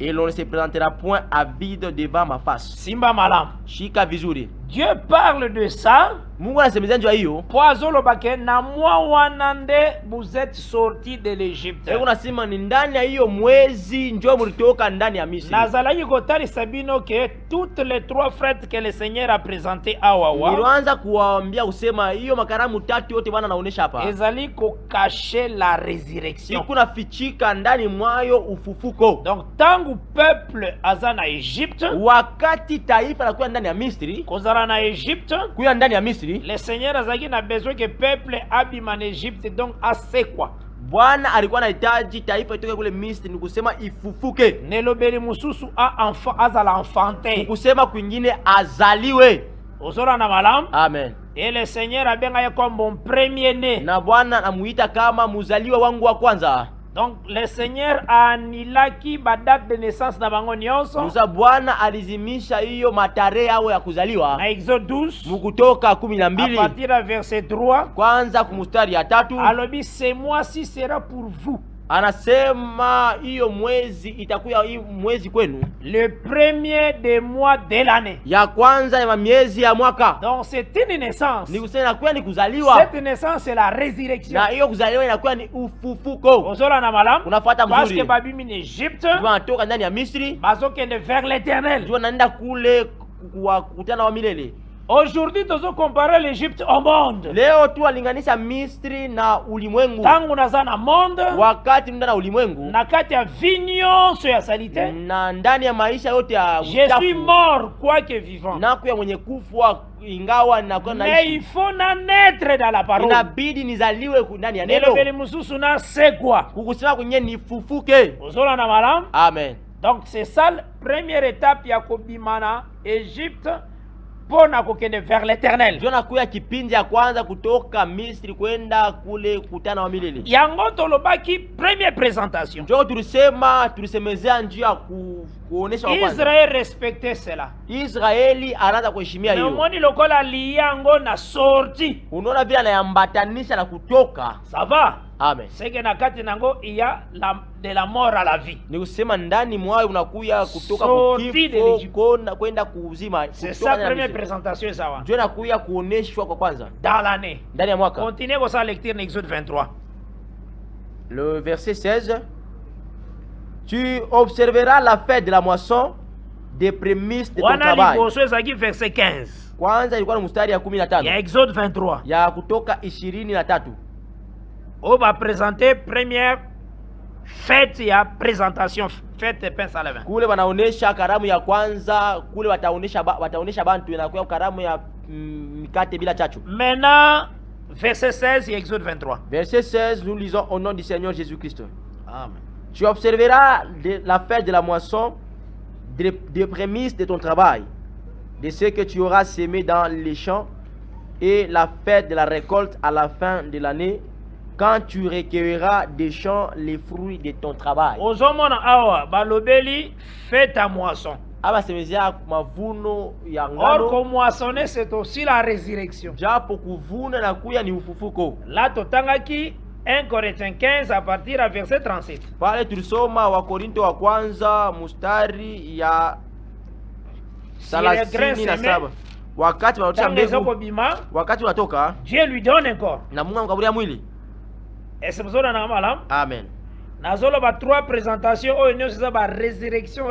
C: et l'on ne se présentera point à vide devant ma face.
D: Simba malam.
C: Shika vizuri.
D: Dieu parle de ça.
C: Mungu anasemezea njua hiyo.
D: Poazolobake na mwa wanande vous êtes sortis de l'Égypte.
C: Eko nasema ni ndani ya hiyo mwezi njoo mulitoka ndani ya Misri.
D: Nazalaki kotalisa bino que toutes les 3 fêtes que le Seigneur a présentées awawa
C: Nilianza kuwaambia usema hiyo makaramu 3 yote Bwana anaonesha hapa.
D: ezali ko cacher la résurrection.
C: Siku nafichika ndani mwayo ufufuko.
D: Donc tangu peuple aza na Égypte,
C: Wakati taifa lakuwa ndani ya Misri,
D: kozala na Égypte,
C: kuya ndani ya Misri,
D: le Seigneur azalaki na besoin que peuple abima na Égypte, donc asekwa.
C: Bwana alikuwa anahitaji taifa itoke kule Misri, ni kusema ifufuke.
D: Nelobeli mususu a enfant azala enfanté.
C: Kusema kwingine azaliwe.
D: Ozora na malam.
C: Amen.
D: Et le Seigneur a benga comme mon premier-né.
C: Na Bwana anamuita kama muzaliwa wangu wa kwanza.
D: Donc le Seigneur a anilaki ba date de naissance na bango nyonso.
C: Musa Bwana alizimisha hiyo matarehe yao ya kuzaliwa.
D: Na Exode 12
C: Mukutoka
D: à
C: 12
D: partir de verset 3.
C: kwanza kumustari ya 3
D: Alobi ce mois-ci sera pour vous.
C: anasema hiyo mwezi itakuwa hii mwezi kwenu
D: Le premier des mois de l'année.
C: ya kwanza ya miezi ya mwaka.
D: Donc c'est une naissance.
C: Ni kusema inakuwa ni kuzaliwa.
D: Cette naissance c'est la résurrection.
C: Na hiyo kuzaliwa inakuwa ni ufufuko.
D: Ozola na malam.
C: Unafuata
D: Parce
C: mzuri.
D: que babimi en Égypte.
C: Tunatoka ndani ya Misri.
D: Bazokende vers l'Éternel.
C: Tunaenda kule kukutana wa milele.
D: Aujourd'hui, nous comparer l'Égypte au monde.
C: Leo tu alinganisha Misri na ulimwengu.
D: Tangu naza na monde,
C: Wakati mnda na ulimwengu,
D: na kati ya vinyonso ya salite,
C: na ndani ya maisha yote ya
D: je suis mort quoique vivant.
C: naku ya mwenye kufwa ingawa nakuwa
D: Mais
C: naishi.
D: il faut naître dans la parole.
C: Inabidi nizaliwe ndani ya
D: Nelo
C: neno.
D: beli mususu na segwa.
C: Kukusema kwenye nifufuke.
D: Ozola na malam.
C: Amen.
D: Donc c'est ça la première étape ya kobimana Égypte pour na kokende vers l'éternel.
C: Ndio nakuya kipindi ya kwanza kutoka Misri kwenda kule kutana wa milele.
D: Yango tolobaki première présentation.
C: Ndio tulisemezea njia kuonesha wa kwanza.
D: Israël respectait cela.
C: Israeli anaanza kuheshimia hiyo.
D: Omoni lokola liyango na sorti.
C: Unaona vile anayambatanisha na kutoka.
D: Ça va?
C: Amen.
D: C'est que na kati nango il y a de la mort à la vie.
C: Ni kusema ndani mwayo unakuya kutoka
D: Sorti de
C: kifo
D: l'Égypte.
C: kwenda kuuzima.
D: C'est ça première présentation ça va.
C: Ndio nakuya kuoneshwa kwa kwanza
D: Dans l'année.
C: ndani ya mwaka.
D: Continuez comme ça lecture Exode 23.
C: Le verset 16. Tu observeras la fête de la moisson des prémices de ton
D: Wana
C: travail.
D: liboso ezaki verset 15.
C: Kwanza ilikuwa ni mstari ya 15
D: Ya Exode 23.
C: ya kutoka 23.
D: On va présenter première fête ya présentation fête de pain sans levain.
C: Kule wanaonesha karamu ya kwanza, kule wataonesha bantu inakuwa karamu ya mikate bila chachu.
D: Maintenant verset 16 et Exode 23.
C: Verset 16, nous lisons au nom du Seigneur Jésus-Christ.
D: Amen.
C: Tu observeras la fête de la moisson des prémices de ton travail, de ce que tu auras semé dans les champs, et la fête de la récolte à la fin de l'année, quand tu recueilleras des champs les fruits de ton travail.
D: Ozomona awa balobeli fête à moisson.
C: Aba semezia mavuno ya
D: Or
C: ngano.
D: comme moissonner c'est aussi la résurrection.
C: Japo kuvuna na kuya ni ufufuko.
D: Là totangaki 1 Corinthiens 15 à partir à verset 37.
C: Pale tulisoma wa Korinto wa kwanza mustari ya 37. Wakati wanaotesha mbegu, wakati unatoka,
D: Dieu lui donne un corps.
C: na Mungu amkaburia mwili.
D: Et c'est pour ça na malam.
C: Amen.
D: Nazolo ba 3 présentations au nyo c'est ba résurrection.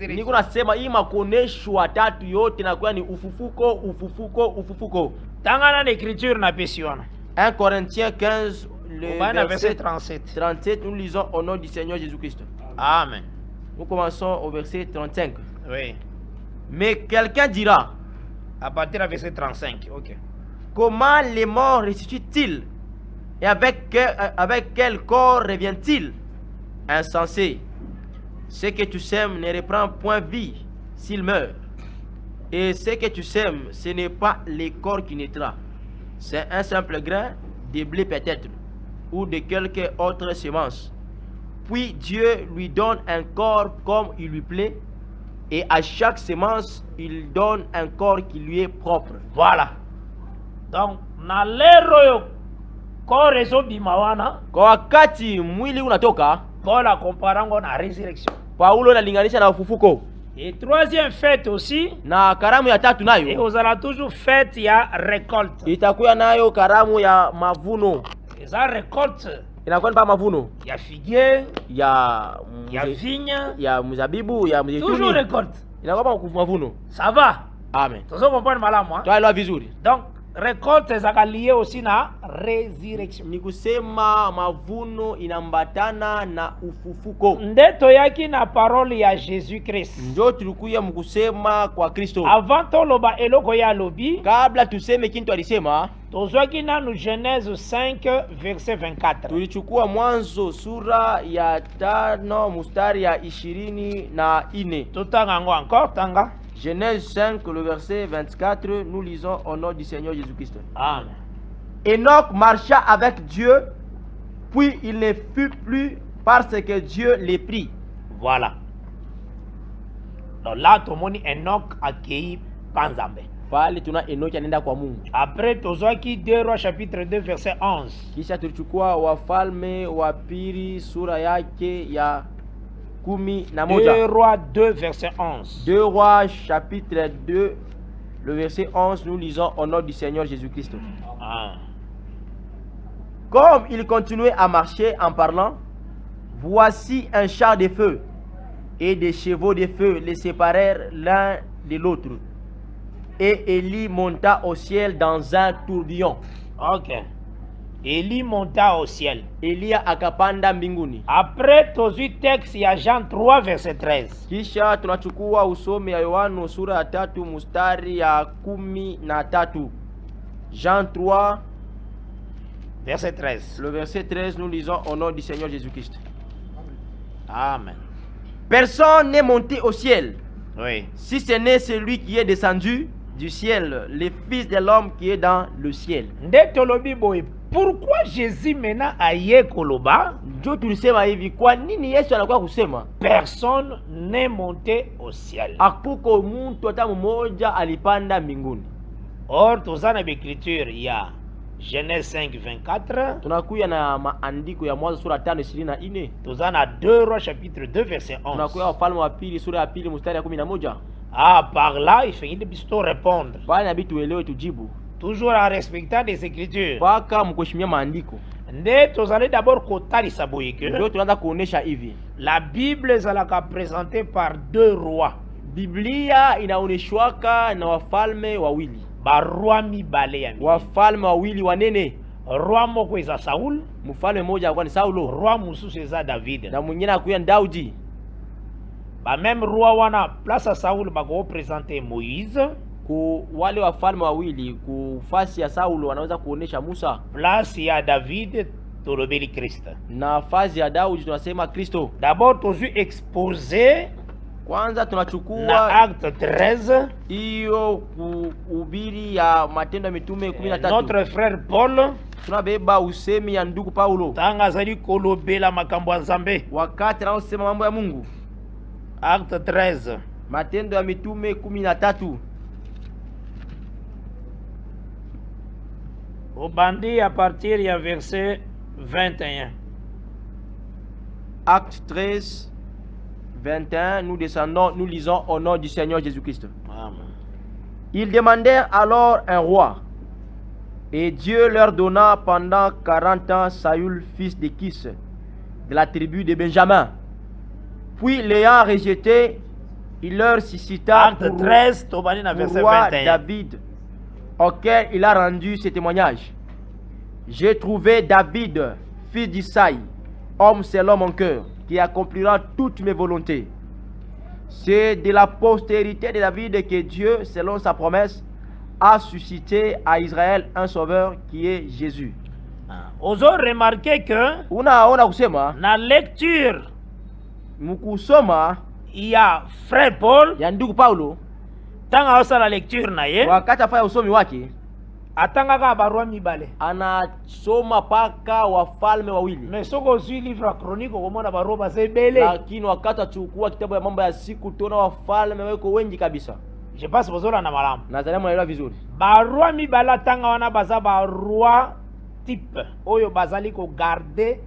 C: Niko nasema hii makonesho tatu yote na kwa ni ufufuko.
D: Tangana l'écriture na pesiona.
C: 1 Corinthiens 15 le verset
D: 37.
C: Nous lisons au nom du Seigneur Jésus-Christ.
D: Amen.
C: Nous commençons au verset 35.
D: Oui.
C: Mais quelqu'un dira,
D: À partir du verset 35. OK.
C: comment les morts ressuscitent-ils? Et avec quel corps revient-il? Insensé. Ce que tu sèmes ne reprend point vie s'il meurt. Et ce que tu sèmes, ce n'est pas le corps qui naîtra. C'est un simple grain de blé peut-être, ou de quelque autre semence. Puis Dieu lui donne un corps comme il lui plaît, et à chaque semence, il donne un corps qui lui est propre.
D: Voilà. Donc, na lero corps ezobimawana,
C: Kwa wakati mwili unatoka,
D: Paul a comparango na résurrection.
C: Paulo analinganisha na ufufuko.
D: Et troisième fête aussi,
C: Na karamu ya tatu
D: et
C: nayo
D: vous allez toujours fête ya récolte.
C: itakuwa nayo karamu ya mavuno.
D: Et ça récolte,
C: Inakuwa ni pa mavuno
D: ya figuier,
C: ya
D: ya vigne,
C: ya mzabibu, ya
D: toujours
C: mzeituni.
D: récolte.
C: Inakuwa pa mavuno.
D: Ça va.
C: Amen.
D: Tu comprends malamu hein?
C: Twaelewa vizuri.
D: Donc récolte zaka lié aussi na résurrection.
C: Ni kusema mavuno inambatana na ufufuko.
D: Nde toyaki na parole ya Jésus-Christ.
C: Ndio tulikuya mkusema kwa Kristo.
D: Avant toloba eloko ya lobi,
C: Kabla tuseme kintu alisema,
D: tozwaki nanu Genèse 5 verset 24.
C: tulichukua Mwanzo sura ya 5 mstari ya 24.
D: Totanga ngo encore tanga.
C: Genèse 5, le verset 24, nous lisons au nom du Seigneur Jésus-Christ.
D: Amen.
C: Enoch marcha avec Dieu, puis il ne fut plus parce que Dieu l'ait pris.
D: Voilà. Donc là, tomoni Enoch akei panzambe.
C: Pale tuna Enoch anaenda kwa Mungu.
D: Après, tozwaki 2 Rois chapitre 2 verset 11.
C: Kisha tulichukua Wafalme wa pili sura yake ya 11.
D: 2 Rois 2 verset 11.
C: 2 Rois chapitre 2, le verset 11, nous lisons au nom du Seigneur Jésus-Christ.
D: Ah.
C: Comme il continuait à marcher en parlant, voici un char de feu et des chevaux de feu les séparèrent l'un de l'autre. Et Élie monta au ciel dans un tourbillon.
D: Ok. Élie monta au ciel.
C: Eliya akapanda mbinguni.
D: Après tozwi texte ya Jean 3 verset 13.
C: Kisha tunachukua usome ya Yohano sura ya 3 mstari ya 13. Jean 3
D: Verset 13.
C: le verset 13, nous lisons au nom du Seigneur Jésus-Christ.
D: Amen.
C: Personne n'est monté au ciel,
D: Oui.
C: si ce n'est celui qui est descendu du ciel, le Fils de l'homme qui est dans le ciel.
D: Nde tolobi boye. Pourquoi Jésus maintenant aye koloba?
C: Ndio tulisema hivi, kwa nini Yesu anakuwa kusema
D: Personne n'est monté au ciel.
C: akuko mtu hata mmoja alipanda mbinguni?
D: Or tozana l'écriture ya Genèse 5:24,
C: Tunakuya na maandiko ya Mwanzo sura 5:24.
D: tozana 2 Rois chapitre 2 verset 11.
C: Tunakuya Wafalme wa pili sura ya pili mstari ya 11.
D: Ah, par là, il fait bisto répondre.
C: Pale inabidi tuelewe, tujibu
D: Toujours en respectant des écritures.
C: mpaka mkuheshimia maandiko.
D: Nde tozali d'abord kotalisa boye
C: Ndio
D: que
C: tunaanza kuonesha hivi,
D: la Bible ezalaka présentée par deux rois.
C: Biblia inaoneshwaka na wafalme wawili,
D: Baroi mibale ya minene.
C: wafalme wawili wanene.
D: Roi moko eza Saul,
C: Mfalme mmoja alikuwa ni Saulo
D: roi mosusu eza David.
C: na mwingine akuya ni Daudi.
D: Ba même roi wana place ya Saul bako présenter Moïse,
C: Ku wale wafalme wawili kufasi ya Saulo wanaweza kuonesha Musa,
D: place ya David tolobeli Christ.
C: na fasi ya Daudi tunasema Kristo.
D: D'abord tozwi exposé
C: Kwanza
D: na
C: tunachukua
D: acte 13.
C: hiyo kuhubiri ya Matendo ya Mitume 13.
D: Notre frère Paul
C: Tunabeba usemi ya ndugu Paulo
D: tanga azali kolobela makambo ya Nzambe.
C: wakati anaosema mambo ya Mungu.
D: Acte 13.
C: Matendo ya Mitume 13.
D: Obandi à partir ya verset 21.
C: Acte 13, 21, nous descendons, nous lisons au nom du Seigneur Jésus-Christ.
D: Amen.
C: Ils demandèrent alors un roi, et Dieu leur donna pendant 40 ans Saül, fils de Kis, de la tribu de Benjamin. Puis l'ayant rejeté, il leur suscita
D: Acte
C: pour
D: 13, Tobani na verset
C: roi
D: 21.
C: David, auquel il a rendu ce témoignage. J'ai trouvé David, fils d'Isaïe, homme selon mon cœur, qui accomplira toutes mes volontés. C'est de la postérité de David que Dieu, selon sa promesse, a suscité à Israël un sauveur qui est Jésus.
D: Ozo remarqué que
C: Unaona kusema
D: na lecture
C: mkusoma
D: il y a frère Paul
C: ya ndugu Paulo
D: tanga osa la lecture na ye
C: wakati afanya usomi wake
D: atangaka barua mibale.
C: anasoma paka wafalme wawili,
D: Mais soko ozwi livre ya chronique okomona barua baza ebele.
C: lakini wakati achukua kitabu ya mambo ya siku tuona wafalme weko wengi kabisa.
D: Je pense bozolanda malamu.
C: Nadhani mnaelewa vizuri.
D: Barua mibale atanga wana baza barua type oyo bazali kogarde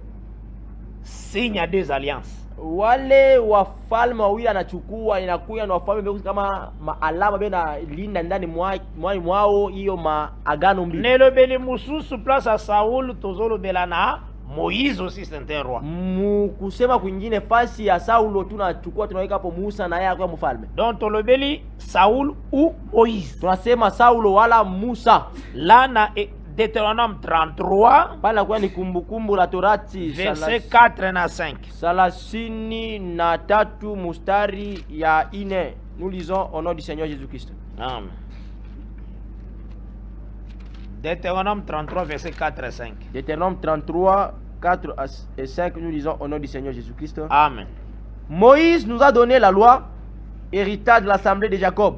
D: signe ya deux alliances.
C: Wale wafalme wawili anachukua inakuya na wafalme weko kama maalama bena linda ndani mwao hiyo maagano mbili.
D: Nelobeli mususu place ya Saul tozolobela na Moïse aussi c'est un roi.
C: Kusema kwingine fasi ya Saulo tunachukua tunaweka hapo Musa na yeye akawa mfalme.
D: Donc tolobeli Saul ou Moïse.
C: Tunasema Saulo wala Musa.
D: Là na Deutéronome 33
C: Pala kwa ni kumbukumbu la Torati
D: verset 4 na 5.
C: Salasini na tatu mustari ya ine. Nous lisons au nom du Seigneur Jésus-Christ.
D: Amen. Deutéronome 33 verset 4 et 5.
C: Deutéronome 33, 4 et 5, nous lisons au nom du Seigneur Jésus-Christ.
D: Amen.
C: Moïse nous a donné la loi, héritage de l'assemblée de Jacob.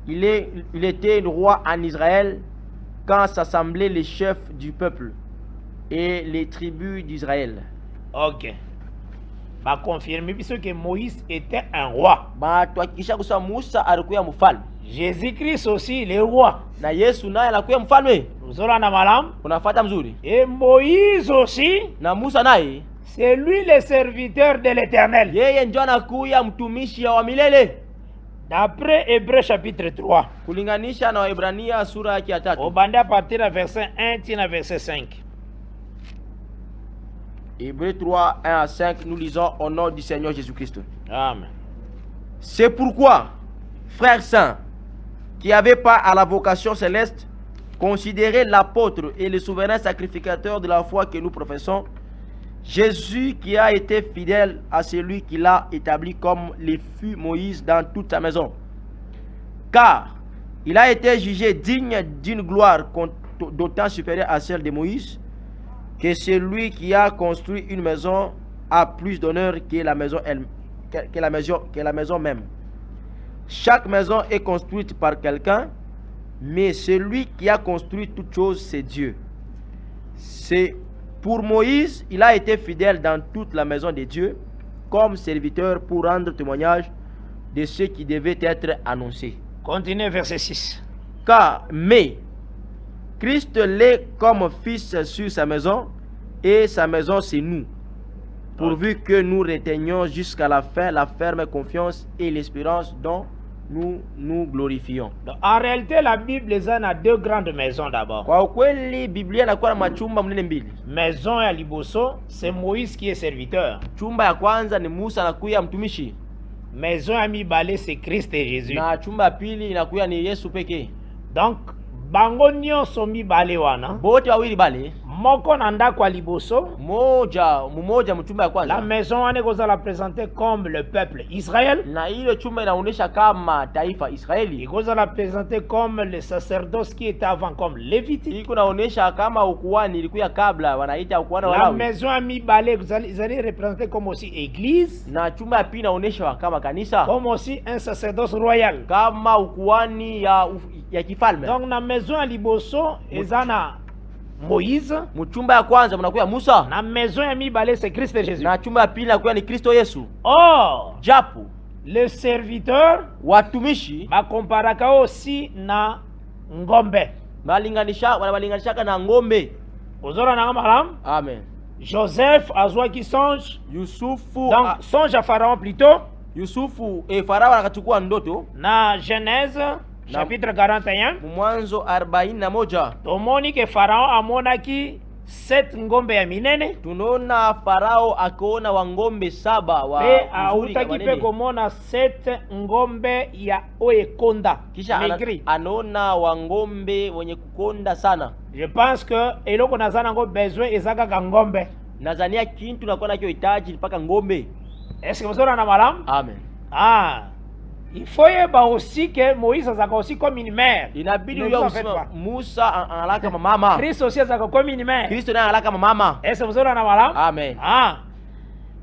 C: Il était roi en Israël quand s'assemblaient les chefs du peuple et les tribus d'Israël.
D: Ok. Bah confirmer puisque que Moïse était un roi.
C: Bah toi kisha kusema Musa alikuwa mfalme.
D: Jésus-Christ aussi le roi.
C: Na Yesu naye alikuwa mfalme.
D: Uzola na malam.
C: Unafuata mzuri.
D: Et Moïse aussi.
C: Na Musa naye.
D: C'est lui le serviteur de l'Éternel.
C: Yeye ndio anakuya mtumishi wa milele.
D: D'après Hébreux chapitre 3.
C: Kulinganisha na Waebrania sura yake ya 3.
D: Obande à partir du verset 1 tina verset 5.
C: Hébreux 3, 1 à 5, nous lisons au nom du Seigneur Jésus-Christ.
D: Amen.
C: C'est pourquoi, frères saints, qui n'avait pas à la vocation céleste, considérez l'apôtre et le souverain sacrificateur de la foi que nous professons, Jésus qui a été fidèle à celui qui l'a établi comme le fut Moïse dans toute sa maison. Car il a été jugé digne d'une gloire d'autant supérieure à celle de Moïse, que celui qui a construit une maison a plus d'honneur que la maison même. Chaque maison est construite par quelqu'un, mais celui qui a construit toute chose, c'est Dieu. C'est pour Moïse, il a été fidèle dans toute la maison de Dieu, comme serviteur pour rendre témoignage de ce qui devait être annoncé.
D: Continuez, verset 6.
C: Mais Christ l'est comme fils sur sa maison, et sa maison c'est nous, pourvu que nous retenions jusqu'à la fin la ferme confiance et l'espérance dont nous nous glorifions.
D: Donc, en réalité, la Bible a deux grandes maisons d'abord. Maison ya liboso, c'est Moïse qui est serviteur.
C: Chumba ya kwanza ni Musa anakuya mtumishi.
D: Maison ya mibale, c'est Christ et Jésus.
C: Na chumba pili inakuya ni Yesu pekee.
D: Donc bango nyonso mibale wana
C: bote wawili bale
D: moko na ndako ya liboso
C: mmoja mchumba ya kwanza.
D: La maison wane kozala présentée comme le peuple Israël,
C: na ile chumba inaonyesha kama taifa Israeli.
D: Ikozala présentée comme le sacerdoce qui était avant comme Lévitique.
C: Iko naonyesha kama ukuhani ilikuwa kabla wanaita ukuhani wa Lawi.
D: La maison ya mibale kozali représentée comme aussi église,
C: na chumba ya pili inaonyesha kama kanisa,
D: comme aussi un sacerdoce royal,
C: kama ukuhani ya kifalme.
D: Donc na maison ya liboso ezana Moïse,
C: mchumba ya kwanza mnakuya Musa,
D: na maison ya mibale c'est Christ et Jésus,
C: na chumba ya pili nakuya ni Kristo Yesu.
D: Or
C: japo
D: le serviteur
C: watumishi
D: bakomparaka aussi na ngombe,
C: wanabalinganishaka na ngombe.
D: Ozora na malam.
C: Amen.
D: Joseph azwaki songe,
C: Yusufu
D: donc songe à Pharaon plutôt.
C: Yusufu Farao akachukua ndoto
D: na Genèse chapitre 41
C: Mwanzo 41
D: tomoni ke Pharaon amonaki 7 ngombe ya minene.
C: Tunaona Farao akaona wangombe 7 wa
D: autaki pe komona 7 ngombe ya oyekonda,
C: kisha anaona wangombe wenye kukonda sana.
D: Je pense que eloko nazana ngo besoin ezaka ka ngombe,
C: nazania kintu nakuwa nakyo hitaji mpaka ngombe.
D: Est-ce que vous avez un malam?
C: Amen.
D: Il faut aussi que Moïse azaka aussi comme une mère.
C: Inabidi Musa analaka mama.
D: Christ aussi azaka comme une mère.
C: Christ na analaka mama.
D: Est-ce que vous avez un malam?
C: Amen.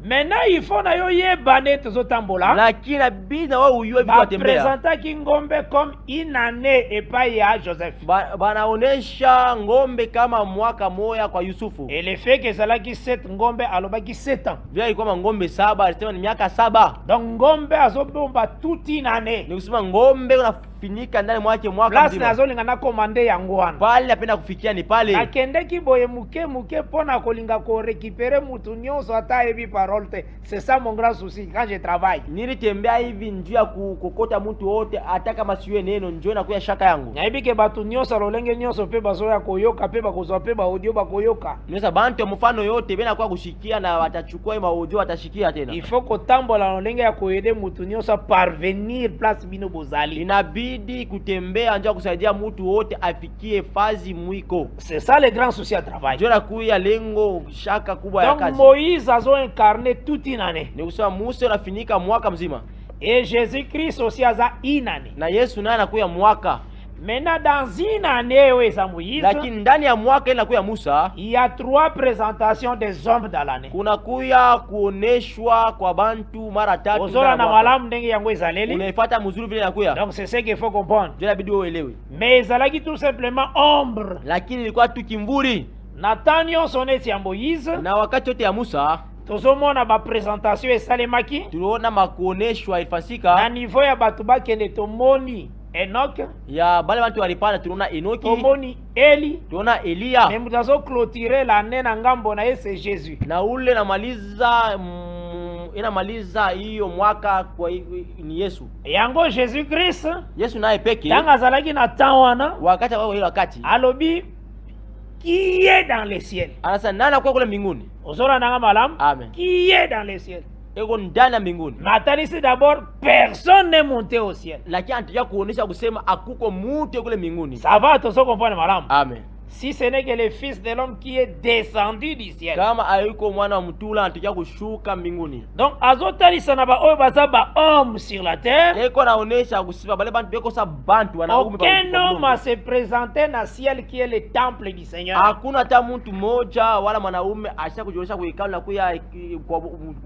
D: Maintenant il faut na yo yebane tozotambola.
C: Lakini inabidi na wewe uyue vitu atembea.
D: Présenta ki ngombe comme une année epai ya Joseph.
C: Banaonesha ngombe kama mwaka moya kwa Yusufu.
D: Et le fait que zalaki 7 ngombe alobaki 7 ans.
C: Vile ilikuwa ngombe 7, alisema ni miaka 7.
D: Donc ngombe azobomba toute une année.
C: Ni kusema ngombe unafinika ndani mwake mwaka mzima.
D: Place nazolinga na komande yango wana.
C: Pale napenda kufikia ni pale.
D: Akendeki boye muke pona kolinga ko récupérer mutu nyonso ata ebi parole te. C'est ça mon grand souci quand je travaille.
C: Nilitembea hivi njia kukokota mtu wote hata kama siwe neno njoo na kuya shaka yangu.
D: Na hivi ke batu nyonso lolenge nyonso pe bazoya koyoka pe bakozwa pe ba audio bakoyoka.
C: Nyosa bantu mfano yote bena kwa kushikia na watachukua ma audio watashikia tena.
D: Il faut kotambola lolenge ya koyede mutu nyonso parvenir place bino bozali.
C: Inabidi kutembea njoo kusaidia mtu wote afikie fazi mwiko.
D: C'est ça le grand souci à travail.
C: Njoo na kuya lengo shaka kubwa ya kazi.
D: Donc Moïse azo incarné toute une année.
C: Ni kusema Musa anafinika mwaka mzima.
D: Et Jésus-Christ aussi aza une année.
C: Na Yesu naye anakuya mwaka.
D: Maintenant dans une année où est Moïse,
C: lakini ndani ya mwaka ile nakuya Musa,
D: il y a 3 présentations des hommes dans l'année.
C: Kuna kuya kuoneshwa kwa bantu mara 3.
D: Ozora na malamu ndenge yango ezaleli.
C: Unaifuata mzuri vile nakuya.
D: Donc c'est ce qu'il faut comprendre.
C: Je inabidi uelewe.
D: Mais ezalaki tout simplement ombre.
C: Lakini ilikuwa tu kimvuri.
D: Natanio soneti ya Moïse.
C: Na wakati yote ya Musa,
D: tozomona ba présentation esalemaki.
C: Tuliona makuoneshwa ifasika.
D: Na niveau ya batu bakende tomoni Enoch,
C: ya bale bantu walipanda tunaona Enoki,
D: tomoni Eli,
C: tunaona Elia.
D: Mais mutazo clôturer l'année na ngambo na c'est Jésus.
C: Na ule inamaliza hiyo mwaka kwa ni Yesu.
D: Yango Jésus Christ.
C: Yesu naye peke.
D: Tanga zalaki na tawana.
C: Wakati wao ile wakati.
D: Alobi qui est dans les cieux.
C: Anasa nana kwa kule mbinguni.
D: Ozora nanga malam.
C: Amen.
D: Qui est dans les cieux.
C: eko ndani ya mbinguni.
D: Natalisi d'abord, personne n'est monté au ciel.
C: Lakini anataka kuonesha kusema akuko mtu kule mbinguni.
D: Ça va, tous comprendre madame.
C: Amen.
D: Si ce n'est que le Fils de l'homme qui est descendu du ciel.
C: Kama ayuko mwana wa mtula anataka kushuka mbinguni.
D: Donc azotalisa na ba oyo baza ba homme sur la terre.
C: Eko naonesha kusema bale bantu beko sa bantu wanaume.
D: Aucun homme a se présenté na ciel qui est le temple du Seigneur.
C: Hakuna hata mtu mmoja wala mwanaume asha kujionyesha kwa hekalu na kuya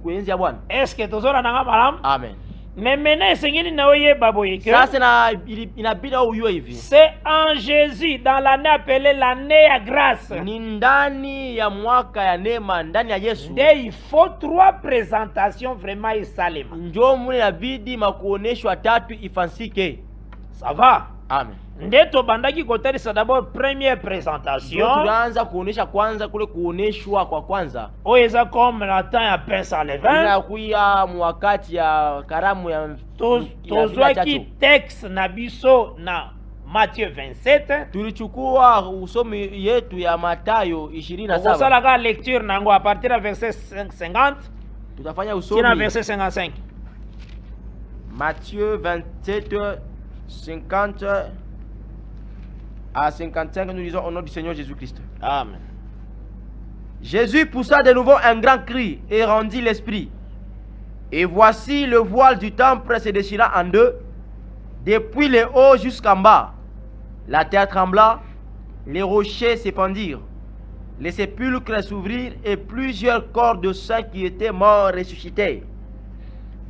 C: kuenzi ya Bwana.
D: Est-ce que tozora nanga madame?
C: Amen.
D: Mais maintenant sengeni na oye baboye que
C: Sasa na inabidi uyue hivi.
D: c'est en Jésus dans l'année appelée l'année à grâce.
C: Ni ndani ya mwaka ya neema, ndani ya Yesu.
D: Il faut 3 présentations vraiment isalema.
C: Njoo mune inabidi makuoneshwa 3 ifansike.
D: Ça va?
C: Amen.
D: Ndeto bandaki kotalisa d'abord première présentation.
C: Tunaanza kuonesha kwanza kule kuoneshwa kwa kwanza.
D: Oyo eza comme la temps ya pain sans levain.
C: Inakuya mwakati ya karamu ya
D: tozwaki texte na biso na Matthieu 27.
C: Tulichukua usomi yetu ya Mathayo 27.
D: Osalaka lecture nango à partir de verset 50.
C: Tutafanya usomi
D: kina verset 55.
C: Matthieu 27 50 à 55, nous lisons au nom du Seigneur Jésus-Christ.
D: Amen.
C: Jésus poussa de nouveau un grand cri et rendit l'esprit. Et voici le voile du temple se déchira en deux, depuis le haut jusqu'en bas. La terre trembla, les rochers s'épandirent, les sépulcres s'ouvrirent et plusieurs corps de saints qui étaient morts ressuscitèrent.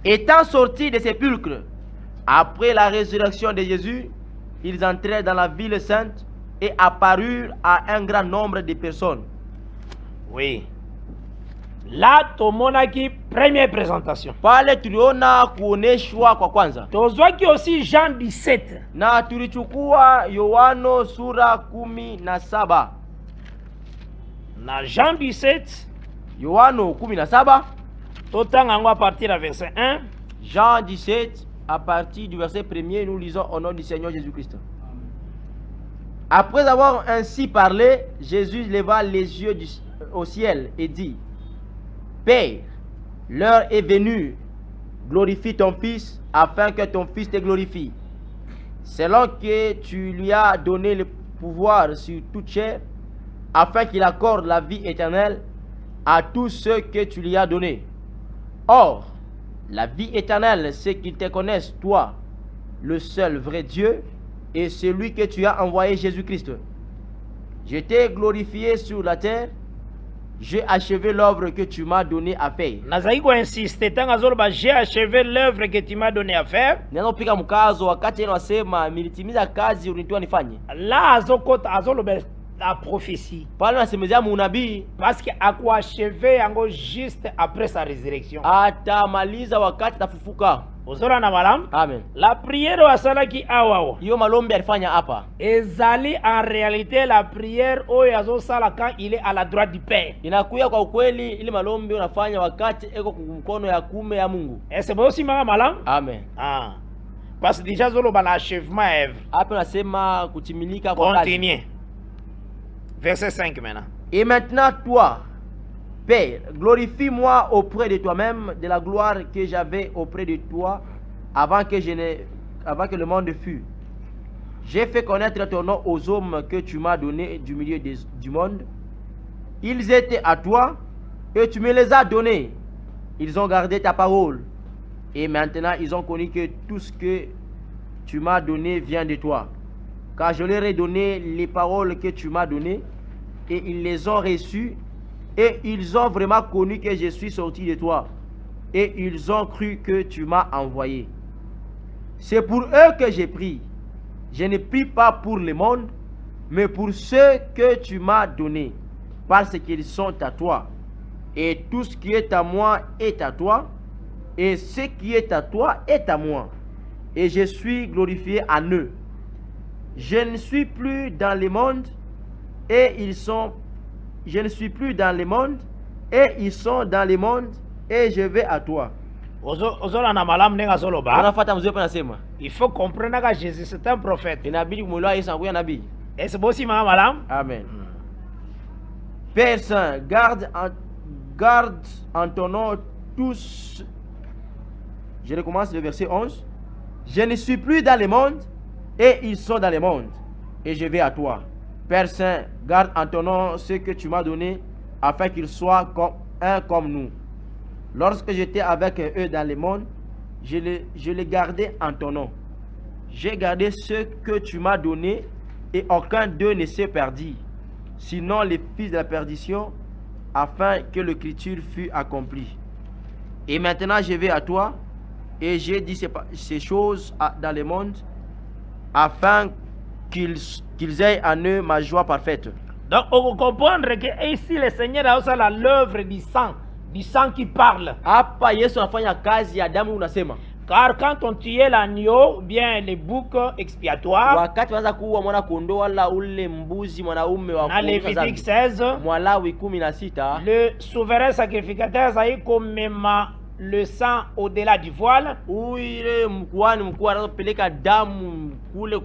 C: Étant sortis des sépulcres, après la résurrection de Jésus, ils entrèrent dans la ville sainte et apparurent à un grand nombre de personnes.
D: Oui. Là, tomonaki première présentation.
C: Pale tuliona kuoneshwa kwa kwanza.
D: Tozwaki aussi Jean 17.
C: Na tulichukua Yohano sura 17.
D: Na Jean 17,
C: Yohano 17,
D: totanga ngo à partir du verset 1.
C: Jean 17, à partir du verset 1er, nous lisons au nom du Seigneur Jésus-Christ. Après avoir ainsi parlé, Jésus leva les yeux au ciel et dit: Père, l'heure est venue, glorifie ton Fils, afin que ton Fils te glorifie, selon que tu lui as donné le pouvoir sur toute chair, afin qu'il accorde la vie éternelle à tous ceux que tu lui as donnés. Or, la vie éternelle, c'est qu'ils te connaissent, toi, le seul vrai Dieu, et celui que tu as envoyé, Jésus-Christ. Je t'ai glorifié sur la terre, j'ai achevé l'œuvre que tu m'as donné à faire.
D: Nazali ko insister tanga zoloba j'ai achevé l'œuvre que tu m'as donné à faire.
C: Neno pika mkazo wakati anasema nilitimiza kazi ulinitua nifanye.
D: Là azokota azoloba la prophétie.
C: Pale nasemezea munabii
D: Parce que ako achevé yango juste après sa résurrection.
C: atamaliza wakati tafufuka.
D: Ozora na malam.
C: Amen.
D: La prière wasalaki awawa.
C: Hiyo malombi alifanya hapa.
D: Ezali en réalité la prière oyo azosala quand il est à la droite du Père.
C: Inakuya kwa ukweli ili malombi unafanya wakati eko mkono ya kume ya Mungu.
D: C'est bon aussi mama malam?
C: Amen.
D: Ah. Parce que déjà zoloba l'achèvement œuvre.
C: Hapa nasema kutimilika kwa kazi.
D: Continuez. Verset 5 maintenant.
C: Et maintenant toi, Père, glorifie-moi auprès de toi-même de la gloire que j'avais auprès de toi avant que le monde fût. J'ai fait connaître ton nom aux hommes que tu m'as donnés du milieu du monde. Ils étaient à toi et tu me les as donnés. Ils ont gardé ta parole. Et maintenant ils ont connu que tout ce que tu m'as donné vient de toi. Car je leur ai donné les paroles que tu m'as données et ils les ont reçues. Et ils ont vraiment connu que je suis sorti de toi. Et ils ont cru que tu m'as envoyé. C'est pour eux que j'ai pris. Je ne prie pas pour le monde, mais pour ceux que tu m'as donnés, parce qu'ils sont à toi. Et tout ce qui est à moi est à toi. Et ce qui est à toi est à moi. Et je suis glorifié en eux. Je ne suis plus dans le monde, et ils sont je ne suis plus dans le monde, et ils sont dans le monde, et je vais à toi.
D: Ozola na malam nenga zoloba.
C: Il
D: faut comprendre que Jésus c'est un prophète.
C: Et
D: c'est aussi mama malam.
C: Amen. Père Saint, garde en ton nom tous. Je recommence le verset 11. Je ne suis plus dans le monde, et ils sont dans le monde, et je vais à toi. Père Saint, garde en ton nom ce que tu m'as donné, afin qu'ils soient comme nous. Lorsque j'étais avec eux dans le monde, je les gardais en ton nom. J'ai gardé ce que tu m'as donné, et aucun d'eux ne s'est perdu, sinon les fils de la perdition, afin que l'écriture fût accomplie. Et maintenant je vais à toi, et j'ai dit ces choses dans le monde, afin qu'ils aient en eux ma joie parfaite.
D: Donc, on peut comprendre que ici, le Seigneur a aussi l'œuvre du sang qui parle.
C: Hapa Yesu anafanya kazi ya damu unasema.
D: Car quand on tuait l'agneau, bien les boucs expiatoires,
C: wakati wanaanza kuua mwana kondoo wala ule mbuzi mwanaume wa
D: dans Lévitique 16,
C: Mwalawi 16,
D: le souverain sacrificateur a commémoré le sang au-delà du voile.
C: Ile mkuani mkuu anapeleka damu kule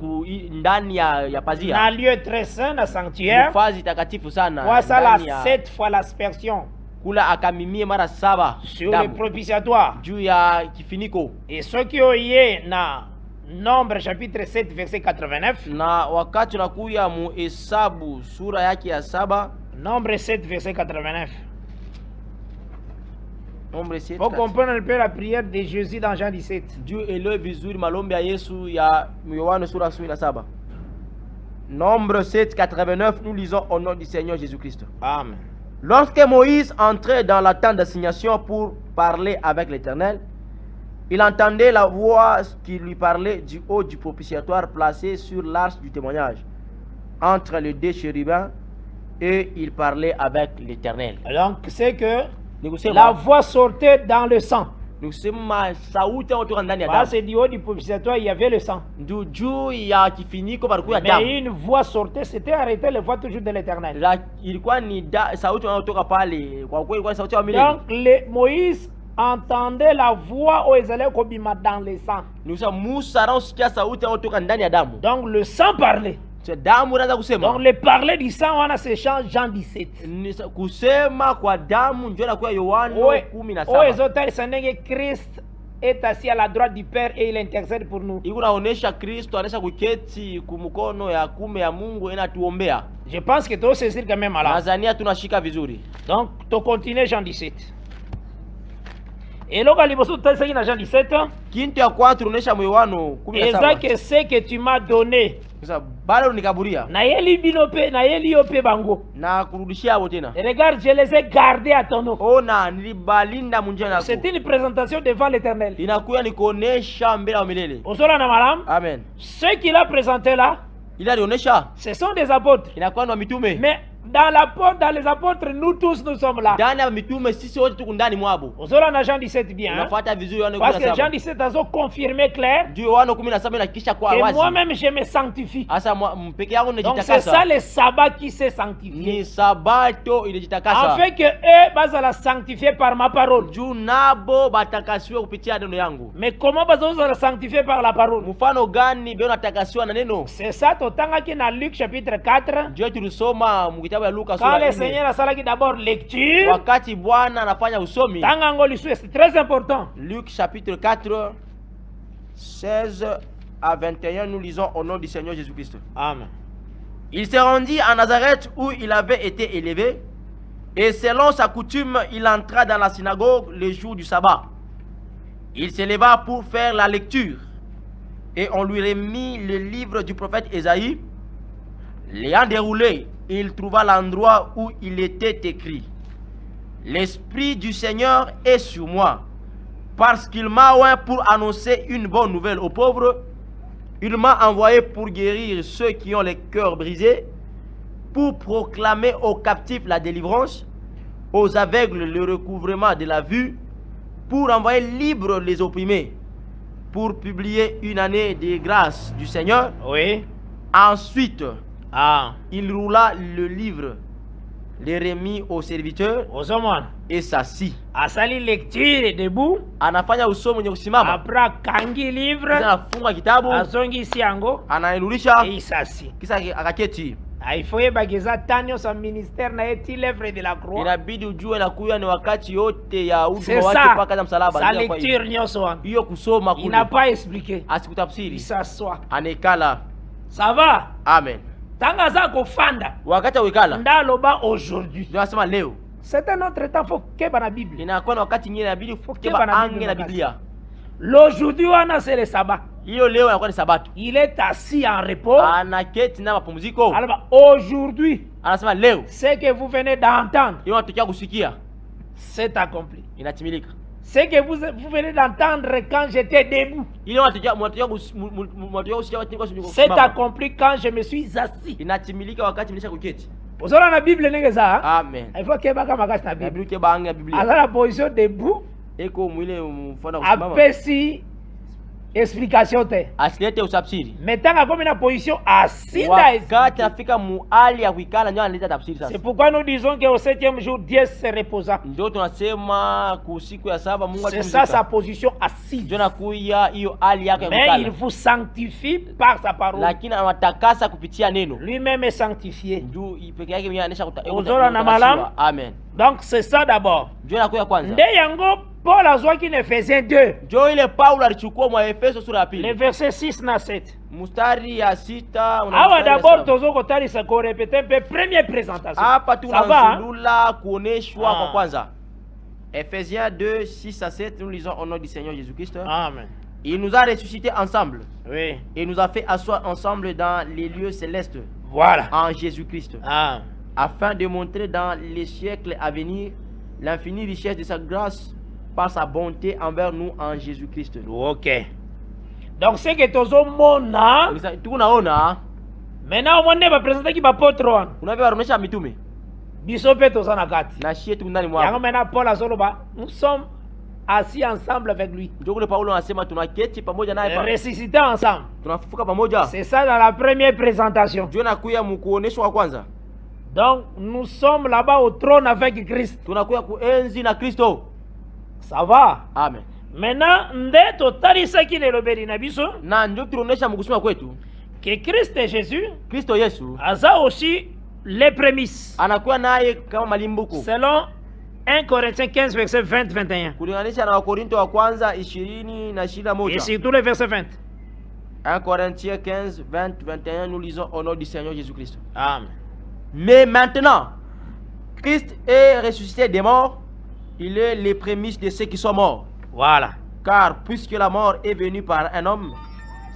C: ndani ya pazia.
D: Dans lieu très saint, na sanctuaire.
C: Fazi takatifu sana.
D: Voici la 7 fois l'aspersion.
C: Kula akamimie mara 7
D: sur le propitiatoire.
C: Juu ya kifiniko.
D: Et ceux qui oye na Nombre chapitre 7 verset 89.
C: Na wakati unakuya mu Hesabu sura yake ya 7.
D: Nombre 7 verset 89.
C: Pour
D: comprendre un peu la prière de Jésus dans Jean 17.
C: Dieu elewe vizuri malombi ya Yesu ya Yohana sura 7. Nombre 7 89, nous lisons au nom du Seigneur Jésus-Christ.
D: Amen.
C: Lorsque Moïse entrait dans la tente d'assignation pour parler avec l'Éternel, il entendait la voix qui lui parlait du haut du propitiatoire placé sur l'arche du témoignage, entre les deux chérubins, et il parlait avec l'Éternel.
D: Donc c'est que la voix sortait dans le sang. C'est du haut du propitiatoire, il y avait le sang. Mais une voix sortait, c'était arrêté, la voix toujours de l'Éternel. Donc Moïse entendait la voix au Israël dans le sang. Donc le sang parlait. Donc le parler du sang, on a ce chant Jean 17. Christ est assis à la droite du Père et il intercède pour nous. Je pense que tu vas saisir quand même là. Donc tu continues Jean 17. Et là, Jean 17, et ce que tu m'as donné, regarde, je les ai gardés à ton nom. C'est une présentation devant l'Éternel.
C: Amen.
D: Ceux qu'il a présentés là, ce sont des apôtres. Mais dans les apôtres, nous tous nous sommes là. On a Jean 17 bien. Hein? Parce que Jean 17 a confirmé clair que moi-même je me sanctifie. Donc c'est ça le sabbat qui s'est sanctifié. Afin que eux va sanctifier par ma parole. Mais comment va sanctifier par la parole? C'est ça, totanga qui dans Luc chapitre 4. Quand le Seigneur a salaki d'abord lecture, c'est très important.
C: Luc chapitre 4, 16 à 21, nous lisons au nom du Seigneur Jésus-Christ.
D: Amen.
C: Il se rendit à Nazareth où il avait été élevé, et selon sa coutume, il entra dans la synagogue le jour du sabbat. Il s'éleva pour faire la lecture, et on lui remit le livre du prophète Ésaïe. L'ayant déroulé, il trouva l'endroit où il était écrit: L'Esprit du Seigneur est sur moi, parce qu'il m'a oint pour annoncer une bonne nouvelle aux pauvres. Il m'a envoyé pour guérir ceux qui ont les cœurs brisés, pour proclamer aux captifs la délivrance, aux aveugles le recouvrement de la vue, pour envoyer libres les opprimés, pour publier une année de grâce du Seigneur.
D: Oui.
C: Ensuite, il roula le livre, les remit au serviteur et s'assit.
D: Asali lecture debout.
C: Anafanya usomo wenye kusimama.
D: Après kangi livre.
C: Anafunga kitabu.
D: Azongi siango.
C: Anainulisha.
D: Et s'assit.
C: Kisa akaketi.
D: Il faut yebageza tanyo sa ministère na eti l'œuvre de la croix.
C: Inabidi ujue na kuya ni wakati yote ya
D: C'est
C: huduma wake
D: ça.
C: mpaka za msalaba.
D: Sa lecture nyoso wana.
C: Hiyo kusoma
D: Il
C: kule.
D: n'a pas expliqué. Il
C: Asikutafsiri.
D: s'assoit.
C: Anekala.
D: Ça va?
C: Amen.
D: Tanga za kofanda.
C: Wakati wikala.
D: Ndaloba aujourd'hui.
C: Ndio nasema leo.
D: C'est un autre temps, faut keba na Bible.
C: Inakuwa na wakati nyingine inabidi
D: Keba
C: keba
D: na
C: ange
D: Bible
C: na
D: makasi.
C: Biblia.
D: L'aujourd'hui wana c'est le sabbat.
C: Hiyo leo inakuwa ni sabato.
D: Il est assis en repos.
C: Anaketi na mapumziko.
D: Alors aujourd'hui,
C: Anasema leo.
D: ce que vous venez d'entendre,
C: Hiyo unatokea kusikia.
D: c'est accompli.
C: Inatimilika.
D: Ce que vous venez d'entendre quand j'étais debout,
C: Ile unatokea kusikia wakati niko
D: c'est
C: simama.
D: accompli quand je me suis assis.
C: Inatimilika wakati mlisha kuketi.
D: Uzola na Bible nenge za.
C: Amen.
D: Il faut keba kama kasi na Bible.
C: Inabidi keba ange na Biblia.
D: À la position debout,
C: Eko mwile mfano kusimama.
D: apesi explication te.
C: Asilete usafsiri.
D: Metanga comme na position assise.
C: Wakati afika muali ya kuikala ndio analeta tafsiri sasa.
D: C'est pourquoi nous disons qu'au 7e jour, Dieu se reposa.
C: Ndio tunasema kusiku ya saba Mungu
D: C'est ça sa position assise.
C: Ndio nakuya hiyo hali yake ya
D: Mais
C: kukala.
D: il vous sanctifie par sa parole.
C: Lakini anawatakasa kupitia neno.
D: Lui-même est sanctifié.
C: Ndio peke yake mwenyewe anaisha
D: Uzola na malamu.
C: Amen.
D: Donc c'est ça d'abord.
C: Ndio nakuya kwanza.
D: Nde yango Paul azwa qui ne faisait 2.
C: Ndio ile Paulo alichukua mwa Efeso sura ya
D: Le
C: pili.
D: verset 6 na 7.
C: Mstari ya 6
D: Awa d'abord tozo kotalisa ko répéter un peu première présentation.
C: Hapa
D: Ça va?
C: tunazulula kuoneshwa kwa kwanza. Ephésiens 2, 6 à 7, nous lisons au nom du Seigneur Jésus-Christ.
D: Amen.
C: Il nous a ressuscités ensemble.
D: Oui.
C: Et nous a fait asseoir ensemble dans les lieux célestes.
D: Voilà.
C: En Jésus-Christ.
D: Ah.
C: Afin de montrer dans les siècles à venir l'infinie richesse de sa grâce par sa bonté envers nous en Jésus-Christ.
D: OK. Donc c'est que tozo mona.
C: Tunaona
D: Maintenant on va présenter qui va apôtre.
C: unavyoonyesha mitume
D: Biso pe tozo na kati.
C: na shie tu ndani
D: Yango
C: mwao.
D: maintenant Paul azoloba, nous sommes assis ensemble avec lui.
C: Ndio kule Paulo anasema tunaketi pamoja naye
D: Ressuscités ensemble.
C: tunafufuka pamoja.
D: C'est ça dans la première présentation.
C: Ndio nakuya mkuoneshwa wa kwanza.
D: Donc nous sommes là-bas au trône avec Christ.
C: Tunakuya kuenzi na Kristo.
D: Ça va?
C: Amen.
D: Maintenant, nde totalisa ki lelo beli na biso
C: Na ndio tunaonesha mkusema kwetu
D: que Christ et Jésus
C: Kristo Yesu
D: aza aussi les prémices.
C: anakuwa naye kama malimbuko.
D: Selon 1 Corinthiens 15 verset 20-21.
C: Kulinganisha na Wakorinto wa kwanza 20 na 21.
D: Et surtout le verset 20.
C: 1 Corinthiens 15, 20, 21, nous lisons au nom du Seigneur Jésus-Christ.
D: Amen.
C: Mais maintenant, Christ est ressuscité des morts, il est les prémices de ceux qui sont morts.
D: Voilà.
C: Car puisque la mort est venue par un homme,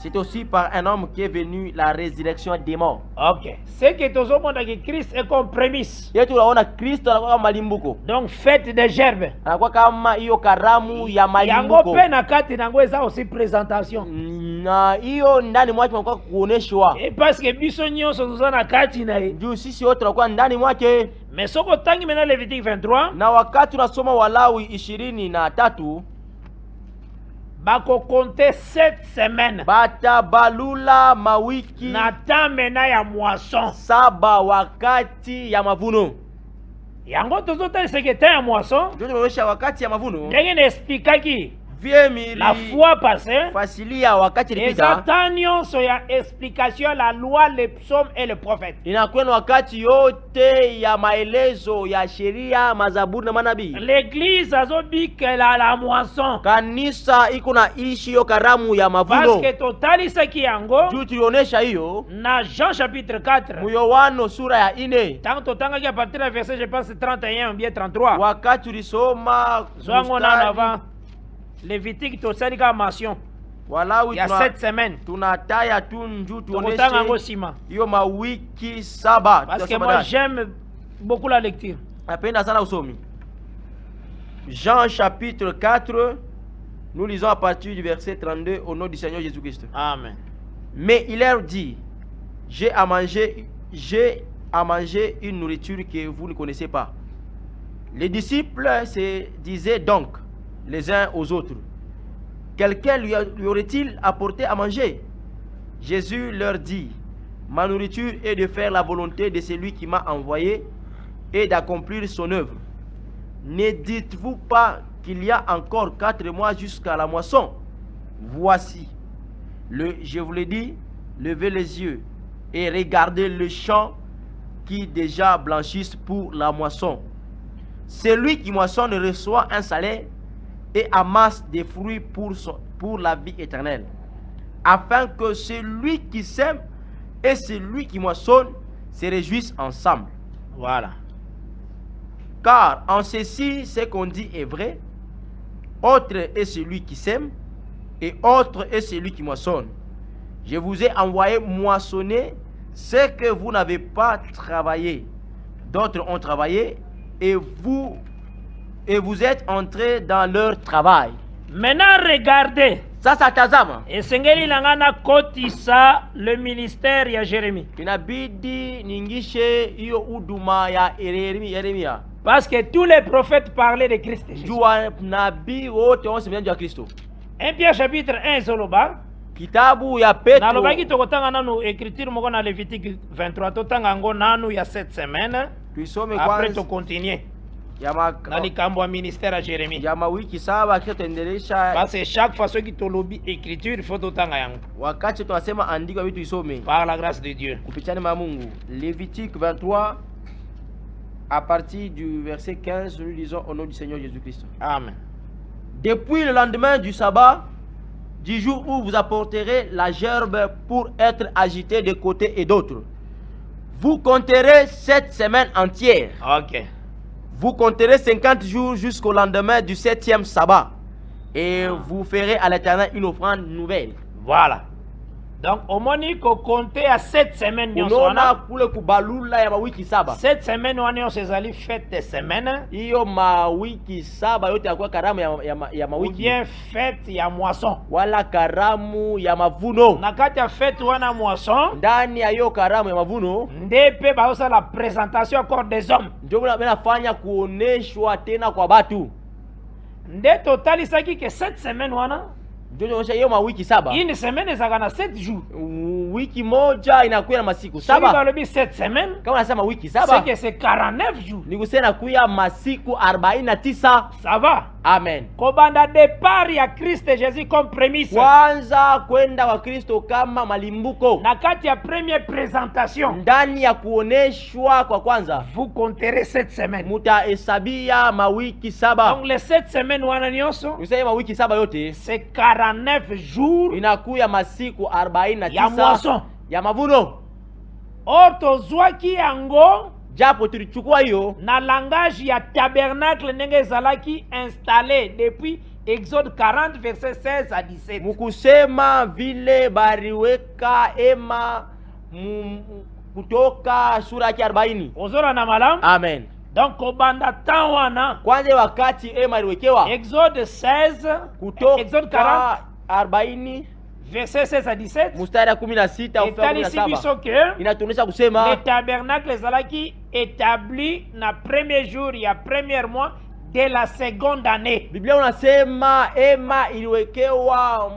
C: c'est aussi par un homme qu'est venue la résurrection des morts.
D: Ok. C'est que tout le monde que Christ est comme prémisse.
C: Yetu tunaona Kristo anakuwa kama malimbuko.
D: Donc fête des gerbes.
C: Anakuwa kama hiyo karamu ya
D: Yango
C: malimbuko.
D: pe na kati nango eza aussi présentation.
C: Na hiyo ndani mwake tunakuwa kuoneshwa.
D: Et parce que biso nyonso toza na kati na ye.
C: Juu sisi wote tunakuwa ndani mwake.
D: Mais soko tangi maintenant Lévitique 23.
C: Na wakati tunasoma Walawi 23
D: bako compter 7 semaines.
C: Batabalula mawiki
D: Na tamena ya moisson.
C: 7 wakati ya mavuno.
D: Yango tozotali secrétaire ya moisson.
C: Ndio tunaonyesha wakati ya mavuno.
D: Ndenge naexplikaki
C: Viemiri
D: la fois passée.
C: fasilia wakati
D: Les
C: ilipita.
D: atanions sur la explication la loi, les psaumes et le prophète.
C: Inakuwa ni wakati yote ya maelezo ya sheria, mazaburi na manabii.
D: L'église azobike la moisson.
C: Kanisa iko na ishi yo karamu ya
D: Parce
C: mavuno.
D: que totalisaki yango
C: Juu tulionyesha hiyo
D: na Jean chapitre 4.
C: Yohana sura ya 4.
D: Tant totangaki à partir du verset je pense 31 ou bien 33.
C: Wakati tulisoma
D: Zwango na avant Lévitique tosalika mention.
C: Walawi
D: Il y a 7 semaines.
C: tunataya tu njuu
D: Tokotanga yango
C: tuoneshe
D: sima.
C: hiyo mawiki 7.
D: Parce que moi j'aime beaucoup la lecture.
C: Napenda sana usomi. Jean chapitre 4, nous lisons à partir du verset 32 au nom du Seigneur Jésus-Christ.
D: Amen.
C: Mais il leur dit, j'ai à manger une nourriture que vous ne connaissez pas. Les disciples se disaient donc les uns aux autres, quelqu'un lui aurait-il apporté à manger? Jésus leur dit, ma nourriture est de faire la volonté de celui qui m'a envoyé et d'accomplir son œuvre. Ne dites-vous pas qu'il y a encore 4 mois jusqu'à la moisson? Voici, je vous l'ai dit, levez les yeux et regardez le champ, qui déjà blanchissent pour la moisson. Celui qui moissonne reçoit un salaire et amasse des fruits pour la vie éternelle, afin que celui qui sème et celui qui moissonne se réjouissent ensemble.
D: Voilà.
C: Car en ceci, ce qu'on dit est vrai. Autre est celui qui sème et autre est celui qui moissonne. Je vous ai envoyé moissonner ce que vous n'avez pas travaillé. D'autres ont travaillé et vous êtes entrés dans leur travail.
D: Maintenant regardez.
C: Sasa tazama.
D: Esengeli nangana kotisa le ministère ya Jérémie.
C: Inabidi ningishe hiyo huduma ya Yeremia.
D: Parce que tous les prophètes parlaient de Christ.
C: Jua nabii wote wasemea juu ya Kristo.
D: 1 Pierre chapitre 1 soloba.
C: Kitabu ya Petro.
D: Nalobaki tokotanga nanu écriture moko na Lévitique 23 totanga ngo nanu ya cette semaine.
C: Tuisome kwanza.
D: Après to continuer. Na likambo ya ministère ya Jérémie.
C: Ya mawiki saba kisha tuendelesha.
D: Parce que chaque fois que tolobi écriture il faut totanga yango.
C: Wakati tunasema andiko vitu isome.
D: Par la grâce de Dieu.
C: Kupitia na Mungu. Lévitique 23 à partir du verset 15, nous lisons au nom du Seigneur Jésus-Christ.
D: Amen.
C: Depuis le lendemain du sabbat, du jour où vous apporterez la gerbe pour être agité de côté et d'autre, vous compterez 7 semaines entières.
D: Ok.
C: Vous compterez 50 jours jusqu'au lendemain du 7e sabbat. Et vous ferez à l'Éternel une offrande nouvelle.
D: Voilà. Donc, au monique, compter à 7 semaines. 7 semaines, on a fait des semaines. Ou bien fête ya moisson.
C: Wala karamu ya mavuno.
D: Nakati ya fête wana moisson.
C: Ndani ya yo karamu ya mavuno.
D: Ndepe baosa la présentation encore des hommes.
C: Ndio nafanya kuoneshwa tena kwa batu.
D: Nde totali saki ke 7 semaines wana.
C: Wiki saba.
D: Une semaine zaka na 7 jours.
C: Wiki moja inakuwa na masiku saba.
D: Kama lobi 7 semaines.
C: Kama unasema wiki saba.
D: C'est que c'est 49 jours.
C: Ni kusema kuya masiku 49.
D: Ça va?
C: Amen.
D: Kobanda départ ya Christ Jésus comme prémisse.
C: Kwanza kwenda kwa Kristo kama malimbuko.
D: Na kati ya première présentation.
C: Ndani ya kuoneshwa kwa kwanza.
D: Vous compterez 7 semaines.
C: Mutahesabia mawiki saba.
D: Donc les 7 semaines wana nyoso.
C: Usema mawiki saba yote.
D: C'est 49 jours.
C: Inakuya masiku 49.
D: Ya moisson.
C: Ya mavuno.
D: Or tozwaki yango.
C: Japo tulichukua hiyo
D: na langage ya tabernacle ndenge zalaki installé depuis Exode 40 verset 16 à 17.
C: Mukusema vile bariweka ema kutoka sura ya 40.
D: Ozora na malam.
C: Amen.
D: Donc kobanda tawana
C: kwanza wakati ema iliwekewa
D: Exode 16
C: kutoka
D: Exode 40
C: 40
D: verset 16 à 17.
C: Mustari 16 au 17. Inatuonyesha kusema
D: le tabernacle zalaki établi na premier jour ya premier mois de la seconde année.
C: Biblia unasema ema iliwekewa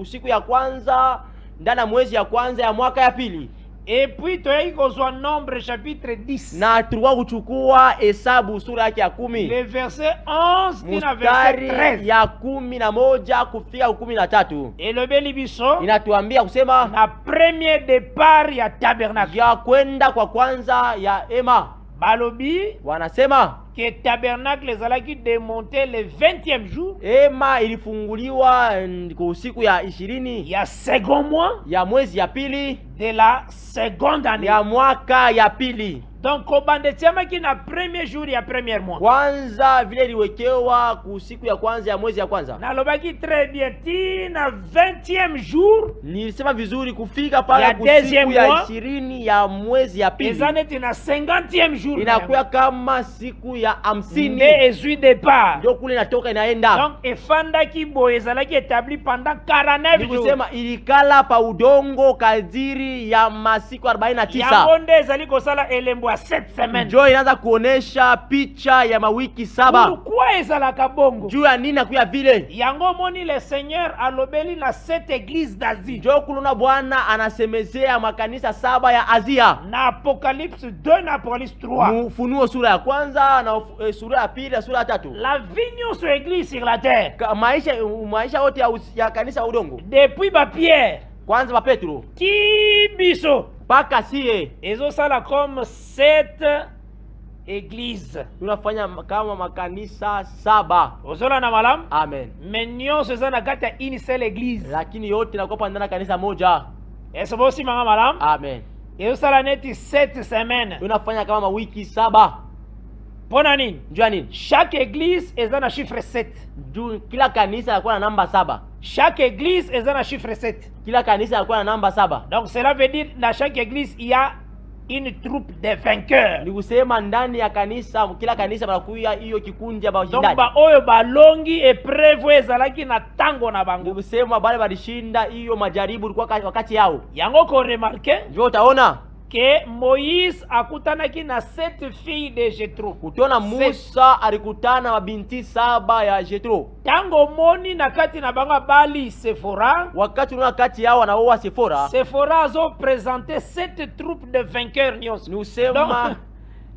C: siku ya kwanza ndani ya mwezi ya kwanza ya mwaka ya pili.
D: Et puis toyei kozwa Nombre chapitre 10.
C: Na tulikuwa kuchukua Hesabu sura yake ya 10.
D: Le verset 11 tina verset 13.
C: Ya 11 kufika 13.
D: Elobeli biso
C: inatuambia kusema
D: na premier départ ya tabernacle.
C: Ya kwenda kwa kwanza ya ema.
D: Balobi
C: wanasema
D: que tabernacle zalaki démonté le 20e jour.
C: Ema ilifunguliwa kwa siku ya 20
D: ya second mois
C: ya mwezi ya pili
D: de la seconde année
C: ya mwaka ya pili.
D: Donc kobande tiama ki na premier jour ya premier mois.
C: Kwanza vile liwekewa ku siku ya kwanza ya mwezi ya kwanza.
D: Na lobaki très bien ti na 20e jour.
C: Nilisema vizuri kufika pala ku siku ya 20 ya mwezi ya pili.
D: Ezaneti na 50e jour.
C: Inakuwa kama siku ya 50.
D: Nde ezui départ.
C: Ndio kule natoka inaenda.
D: Donc efanda ki bo ezalaki établi pendant 49 jours.
C: Nikusema ilikala pa udongo kadiri ya masiku 49.
D: Yango nde ezali kosala elembo 7 semaines.
C: Ndio inaanza kuonesha picha ya mawiki saba.
D: Pourquoi ezalaka bongo?
C: Juu ya nini nakuya vile?
D: Yango moni le Seigneur alobeli na 7 églises d'Asie.
C: Ndio kuluna Bwana anasemezea makanisa 7 ya Asia.
D: Na Apocalypse 2 na Apocalypse 3.
C: Ufunuo sura ya kwanza na sura ya pili na sura ya 3.
D: La vigne sur église sur la terre.
C: Maisha yote ya kanisa udongo.
D: Depuis ba Pierre.
C: Kwanza ba Petro.
D: Kibiso.
C: mpaka sie
D: ezosala comme 7 églises.
C: Tunafanya kama makanisa 7.
D: Ozola na malam?
C: Amen.
D: Mais nyonso eza na kati ya une seule église.
C: Lakini yote inakuwa ndani ya kanisa moja.
D: Eso bosi manga malam?
C: Amen.
D: Ezosala neti 7 semaines.
C: Tunafanya kama wiki 7.
D: Pona nini?
C: Njua nini?
D: Chaque église eza na chiffre 7.
C: Kila kanisa inakuwa na namba 7.
D: Chaque église eza na chiffre 7.
C: Kila kanisa inakuwa na namba 7.
D: Donc cela veut dire dans chaque église il y a une troupe de vainqueurs.
C: Ni kusema ndani ya kanisa, kila kanisa banakuya hiyo kikundi ya bashindaji.
D: Donc ba oyo balongi épreuve ezalaki na tango na bango.
C: Ni kusema bale balishinda hiyo majaribu ilikuwa wakati yao.
D: Yango ko remarquer?
C: Ndio utaona
D: que Moïse akutanaki na 7 filles de Jethro.
C: Utaona Musa alikutana na binti 7 ya Jethro.
D: Tango moni na kati na banga bali Sephora.
C: Wakati unaona kati yao wanaoa Sephora.
D: Sephora zo présenter 7 troupes de vainqueurs nyos.
C: Nous sema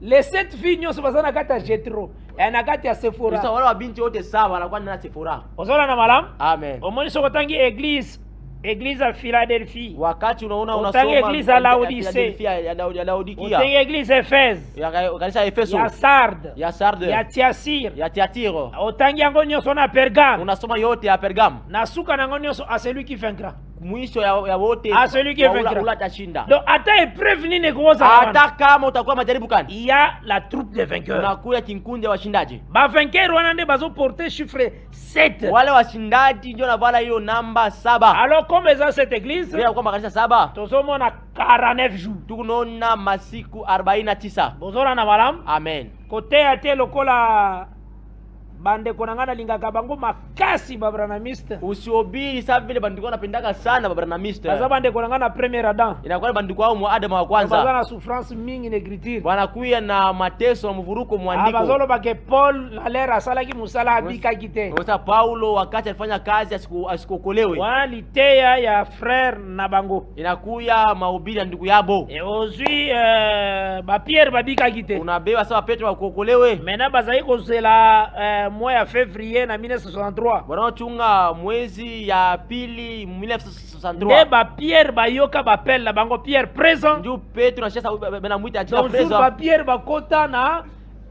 D: les 7 filles nyos bazana kati ya Jethro. Ya na kati ya Sephora.
C: Sasa wale binti wote 7 wanakuwa na Sephora.
D: Ozola na malam?
C: Amen.
D: Omoni soko tangi église à Philadelphie.
C: Wakati unaona
D: unasoma église à Laodicée.
C: Ya Laodikia.
D: Utengi église Éphèse.
C: Ya kanisa Efeso.
D: Ya Sardes.
C: Ya Sardes.
D: Ya Thyatire.
C: Ya Thyatire.
D: Utangi yango nyonso na Pergame.
C: Unasoma yote ya Pergame.
D: Na suka nango nyonso à celui qui vaincra.
C: Mwisho ya wote
D: à celui qui vaincra.
C: Ula tashinda.
D: Donc ata épreuve nini kuoza.
C: Hata kama utakuwa majaribu kani.
D: Il y a la troupe de vainqueurs.
C: Unakuya kinkundi ya washindaji.
D: Ba vainqueurs wana nde bazo porter chiffre 7.
C: Wale washindaji ndio navala hiyo namba 7.
D: Alors comme eza cette église,
C: ndio kwa kanisa 7.
D: Tozomona 49 jours.
C: Tunaona masiku 49.
D: Bozora na malam?
C: Amen.
D: Kote ate lokola bande konangana lingaka bango makasi babranamiste.
C: Usiobiri sababu vile bandiko wanapendaka sana babranamiste.
D: Kaza bande konangana premier Adam.
C: Inakuwa bandiko wao mu Adam wa kwanza.
D: Kaza na souffrance mingi in écriture.
C: Wanakuya na mateso na mvuruko mwandiko.
D: Abazolo bake Paul la lera salaki musala abika kite.
C: Sasa Paulo wakati alifanya kazi asikokolewe.
D: Waliteya ya frère na bango.
C: Inakuya mahubiri ya ndugu yabo.
D: Et aujourd'hui ba Pierre babika kite.
C: Unabeba sawa Petro wakokolewe.
D: Mena bazai kozela mois ya février na 1963.
C: Wanaochunga mwezi ya pili 1963.
D: Nde ba Pierre bayoka bapel na bango Pierre présent.
C: Ndio Petro anashasa benamwita atika
D: présent. Donc ba Pierre bakota na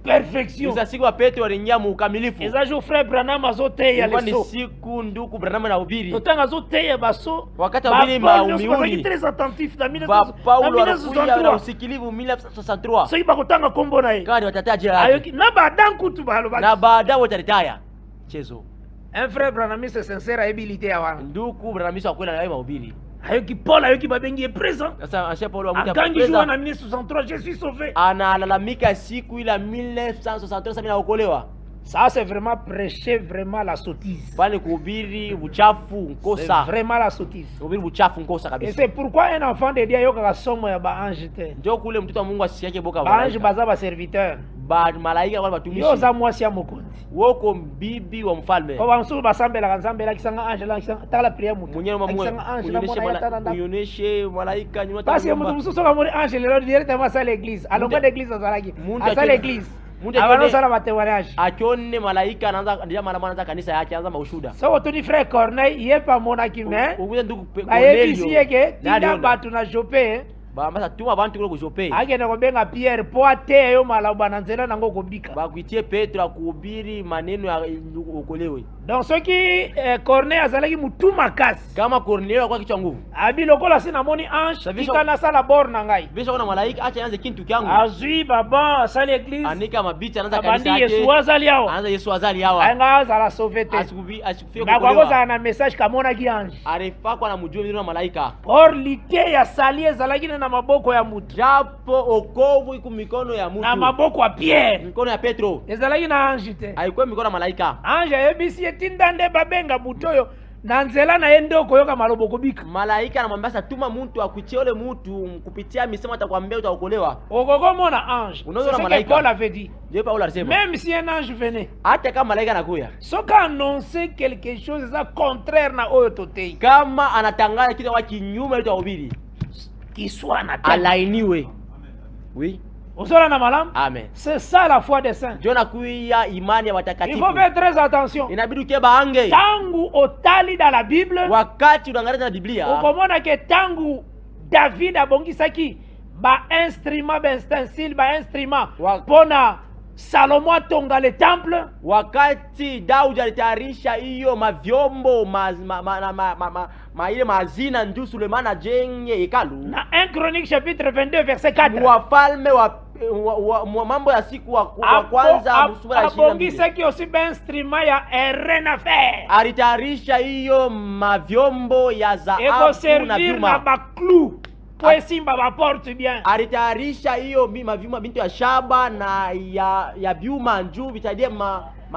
D: perfection.
C: Sasa siku wa Petro aliingia mu ukamilifu.
D: Eza jo frère Branham azote ya leso.
C: Ni siku ndugu Branham na ubiri.
D: Totanga azote ya baso.
C: Wakati ubiri maumiuni.
D: Ba très attentif na
C: 1963. Na usikilivu 1963.
D: Sasa bakotanga kombo na ye.
C: Kadi watataji yake.
D: Na baada kutu balo ba.
C: Na baada wataritaya. Chezo.
D: Un frère Branhamiste sincère habilité ya wana.
C: Ndugu Branhamiste akwenda na yeye mahubiri.
D: Ayoki Paul ayoki babengi présent.
C: Sasa acha Paul amuta
D: présent. Akangi na 1963 je suis sauvé.
C: Analalamika siku ila 1963 sasa naokolewa.
D: Ça c'est vraiment prêcher vraiment la sottise.
C: Bali kuhubiri uchafu nkosa.
D: C'est vraiment la sottise.
C: Kuhubiri uchafu nkosa kabisa.
D: Et c'est pourquoi un enfant de Dieu yoka somo ya ba ange te.
C: Ndio kule mtoto wa Mungu asiyake boka
D: ba ange baza ba serviteur.
C: Ba malaika wale watumishi.
D: Yo za mwasi ya mokonzi.
C: Woko bibi wa mfalme.
D: Kwa msuru basambela kanzambela kisanga ange la kisanga tala prière mutu.
C: Mwenyewe mwa
D: kisanga ange la mwana yata nanda.
C: Uyoneshe malaika nyuma
D: ta. Parce que mutu mususu ka mori ange le directement à l'église. Alors pas d'église azalaki. À l'église. Abano sana matewanyaji.
C: Akione malaika anaanza ndio maana anaanza kanisa yake anaanza maushuda.
D: So tuni frère Corneille yepa mona kime.
C: Ukuze ndugu Cornelio.
D: Ayebisi yake tinda batu na Jope.
C: Ba masa tuma bantu kule ku Jope.
D: Agenda kobenga Pierre poate yo malaba na nzela nango kobika.
C: Ba kuitie Petro akuhubiri maneno ya okolewe.
D: Donc ce qui Corneille azalaki mutuma kasi.
C: Kama Cornelio kwa kichwa nguvu.
D: Abi lokola sina moni ange bikana sala borna ngai.
C: Bisha kuna malaika acha anze kintu kyangu.
D: Azui baba sala église.
C: Anika mabicha anaanza kanisa yake.
D: Abandi Yesu azali yao.
C: Anaanza Yesu azali yao.
D: Anga za la sauveté.
C: Asikufie
D: kwa kwa za na message kamona ki ange.
C: Arefa kwa na mujue ndio malaika.
D: Or lite ya salie zalaki na maboko ya mutu.
C: Japo okovu iko mikono ya mutu.
D: Na maboko ya Pierre.
C: Mikono ya Petro.
D: Ezalaki na ange te.
C: Haikuwa mikono ya malaika.
D: Ange yebisi etinda nde babenga butoyo na nzela na yende okoyoka malobo kobika.
C: Malaika anamwambia sasa tuma mtu akuitie ole mtu kupitia misemo atakwambia utaokolewa.
D: Okokomona ange.
C: Unaona malaika.
D: Paul avait dit.
C: Dieu Paul alisema.
D: Même si un ange venait.
C: Hata kama malaika anakuya.
D: Soka annoncer quelque chose ça contraire na oyo totei.
C: Kama anatangaza kitu kwa kinyume ile tuhubiri.
D: Kiswa na
C: alainiwe. Oui.
D: Osola na malam?
C: Amen.
D: C'est ça la foi des saints.
C: Jona kuya imani ya watakatifu.
D: Il faut faire très attention.
C: Inabidi ukeba ange.
D: Tangu otali dans la Bible.
C: Wakati unaangalia na Biblia.
D: Ukomona ke tangu David abongisaki ba instrument ba ustensile ba instrument pona Salomo atonga le temple.
C: Wakati Daudi alitayarisha hiyo mavyombo ile mazina ndio Sulemani ajenge hekalu.
D: Na 1 Chronique chapitre 22 verset 4.
C: Wafalme wa mambo ya siku wa kwanza sura ya 22.
D: Abongisaki aussi ba instrument ya rien à faire.
C: Alitayarisha hiyo mavyombo ya dhahabu na vyuma.
D: Na ba clou. Simba ba porte bien.
C: Alitayarisha hiyo vyuma bintu ya shaba na ya vyuma njuu vitadie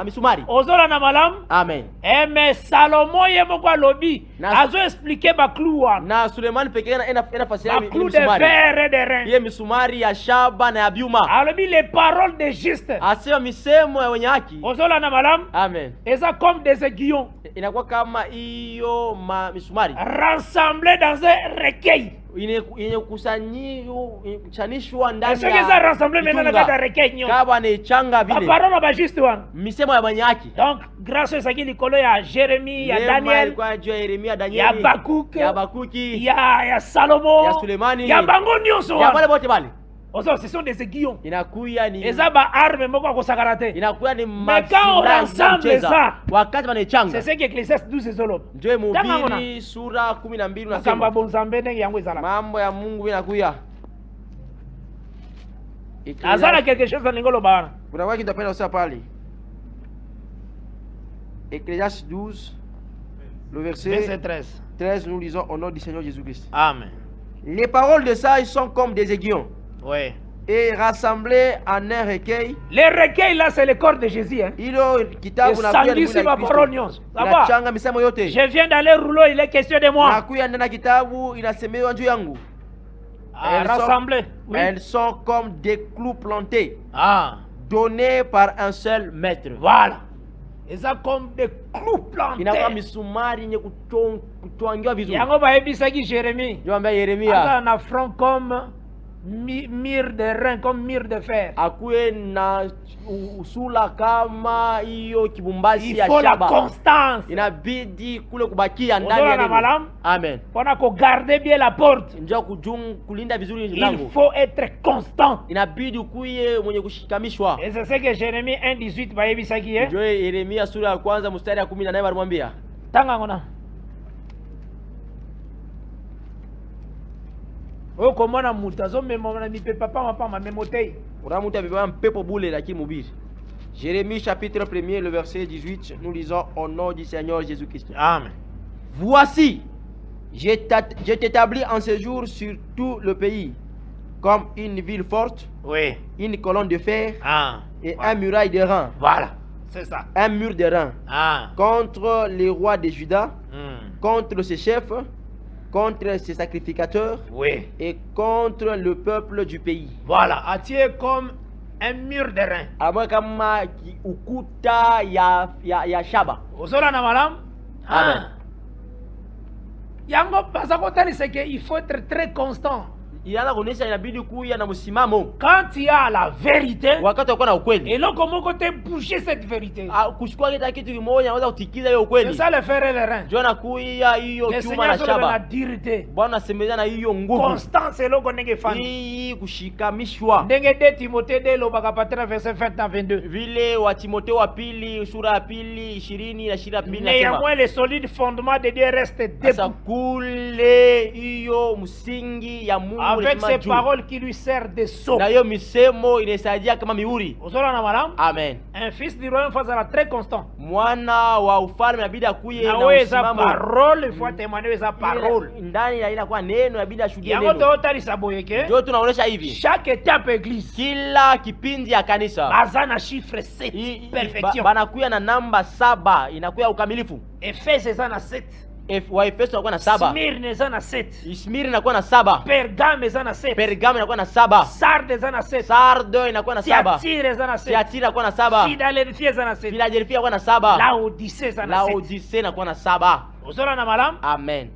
C: misumari.
D: Ozola na malam.
C: Amen.
D: Mais Salomo yemo kwa lobi azo expliquer ba clou wana.
C: Na Sulemani pekee ena fasiria
D: misumari. Clou de fer et de rein.
C: Ye misumari ya shaba na ya vyuma.
D: Alobi les paroles de juste.
C: Asema misemo ya wenye haki.
D: Ozola na malam.
C: Amen.
D: Eza comme des aiguillons.
C: Inakuwa kama hiyo misumari.
D: Rassemblés dans un recueil.
C: Yenye kusanishwa ndani ya.
D: Est-ce que ça rassemble maintenant dans un recueil?
C: Kaba ne changa vile.
D: Parole ba juste wana.
C: Misemo ya wenye haki.
D: Donc grâce à ça qu'il kolo ya Jérémie, ya Daniel,
C: kwa juu ya Yeremia, Daniel,
D: ya Habakuki, ya Salomo,
C: ya Sulemani,
D: ya bango nyonso
C: ya wale wote bali.
D: Ozo, ce sont des aiguillons.
C: Inakuya ni
D: ezaba arme moko kosakarate.
C: Inakuya ni
D: mais quand on rassemble ça,
C: wakati wanachanga.
D: C'est ce que Ecclésiaste 12 ezolo.
C: Ndio Mhubiri sura 12 unasema.
D: Kamba bonzambe ndenge yango ezala.
C: Mambo ya Mungu inakuya.
D: Azala quelque chose dans ngolo bana.
C: Kuna waki ndapenda usema pale. Ecclésiaste 12 le verset 13 nous lisons au nom du Seigneur Jésus-Christ.
D: Amen.
C: Les paroles de sages sont comme des aiguillons.
D: Oui.
C: Et rassemblés en un recueil.
D: Les recueils là c'est le corps de Jésus hein.
C: Je
D: viens d'aller rouler, il est question de moi. Rassemblés.
C: Oui. Elles sont comme des clous plantés. Donnés par un seul maître.
D: Voilà. Ils sont comme des clous plantés. Yango ba ebisaki Jérémie.
C: Yeremia.
D: Un front comme mire de rein, comme mire de fer.
C: Akuwe na usula kama hiyo kibumbazi ya
D: shaba. Il faut la constance.
C: Inabidi kule kubakia ndani ya neno. Amen.
D: Pona ko garder bien la porte.
C: Njoo kulinda vizuri mlango.
D: Il faut être constant.
C: Inabidi kuye mwenye kushikamishwa.
D: Et c'est ce que Jérémie 1:18 ba yebisaki
C: Njoo Yeremia sura ya kwanza mstari ya 18 balimwambia.
D: Tanga ngona. Okomona mutazo memona mi papa mapama memotei.
C: Uramuta bibwa mpepo bule lakini mubiri. Jérémie chapitre 1er le verset 18 nous lisons au nom du Seigneur Jésus-Christ.
D: Amen.
C: Voici je t'établis en séjour sur tout le pays comme une ville forte.
D: Oui.
C: Une colonne de fer. Et
D: voilà.
C: Un muraille de rein.
D: Voilà. C'est ça.
C: Un mur de rein. Contre les rois de Juda. Contre ses chefs. Contre ses sacrificateurs.
D: Oui.
C: Et contre le peuple du pays.
D: Voilà. Atié comme un mur de rein.
C: Amwa kama ukuta ya shaba.
D: Ozola na malam.
C: Amen.
D: Yango pasakotani c'est qu'il faut être très constant. Quand il y a la vérité, et là comment tu bouger cette vérité. C'est ça le fer et le rein. Le Seigneur se donne la dureté. Constance est là qu'on est fan. Ndenge de Timothée de l'Obagapatra verset 20-22. Néanmoins les solides fondements de Dieu restent debout. Avec ces paroles qui lui servent de sceau.
C: Amen.
D: Un fils du royaume sera très constant. Parole, il faut témoigner sa parole. Chaque étape église. Bazana chiffre 7. Perfection. Ephésiens ezana 7.
C: Waefeso wanakuwa na 7.
D: Smyrna ezana 7.
C: Smyrna inakuwa na 7.
D: Pergame ezana 7.
C: Pergame inakuwa na 7.
D: Sardes ezana 7.
C: Sardo inakuwa na 7.
D: Thyatira ezana 7.
C: Thyatira inakuwa na 7.
D: Philadelphia ezana 7.
C: Philadelphia inakuwa na 7.
D: Laodicée ezana 7.
C: Laodicée inakuwa na 7.
D: Ozola na malam?
C: Amen.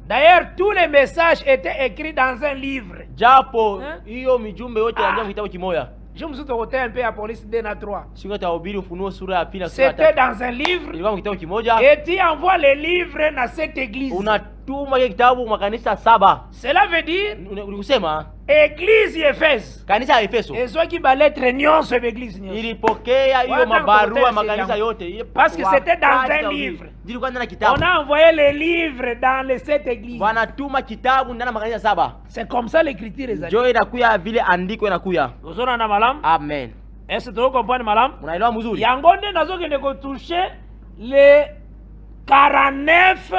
D: D'ailleurs, tous les messages étaient écrits dans un livre.
C: Japo hiyo mijumbe yote inaandikwa kitabu kimoja.
D: Je me suis côté un peu à police 2 na 3.
C: C'était dans un livre.
D: Et tu envoies les livres dans cette église.
C: Alituma kitabu makanisa 7.
D: Cela veut dire
C: nikusema
D: Église Éphèse.
C: Kanisa ya Efeso.
D: Ezo ki ba lettre nyonso église nyonso.
C: Ilipokea hiyo mabarua makanisa yote.
D: Parce que c'était dans un livre. On a envoyé les livres dans les 7 églises.
C: Wanatuma kitabu ndani makanisa 7.
D: C'est comme ça l'écriture est.
C: Jo inakuya vile andiko inakuya.
D: Uzona na malam?
C: Amen.
D: Est-ce que tu comprends malam?
C: Unaelewa mzuri?
D: Yango nde nazo kende ko toucher les 49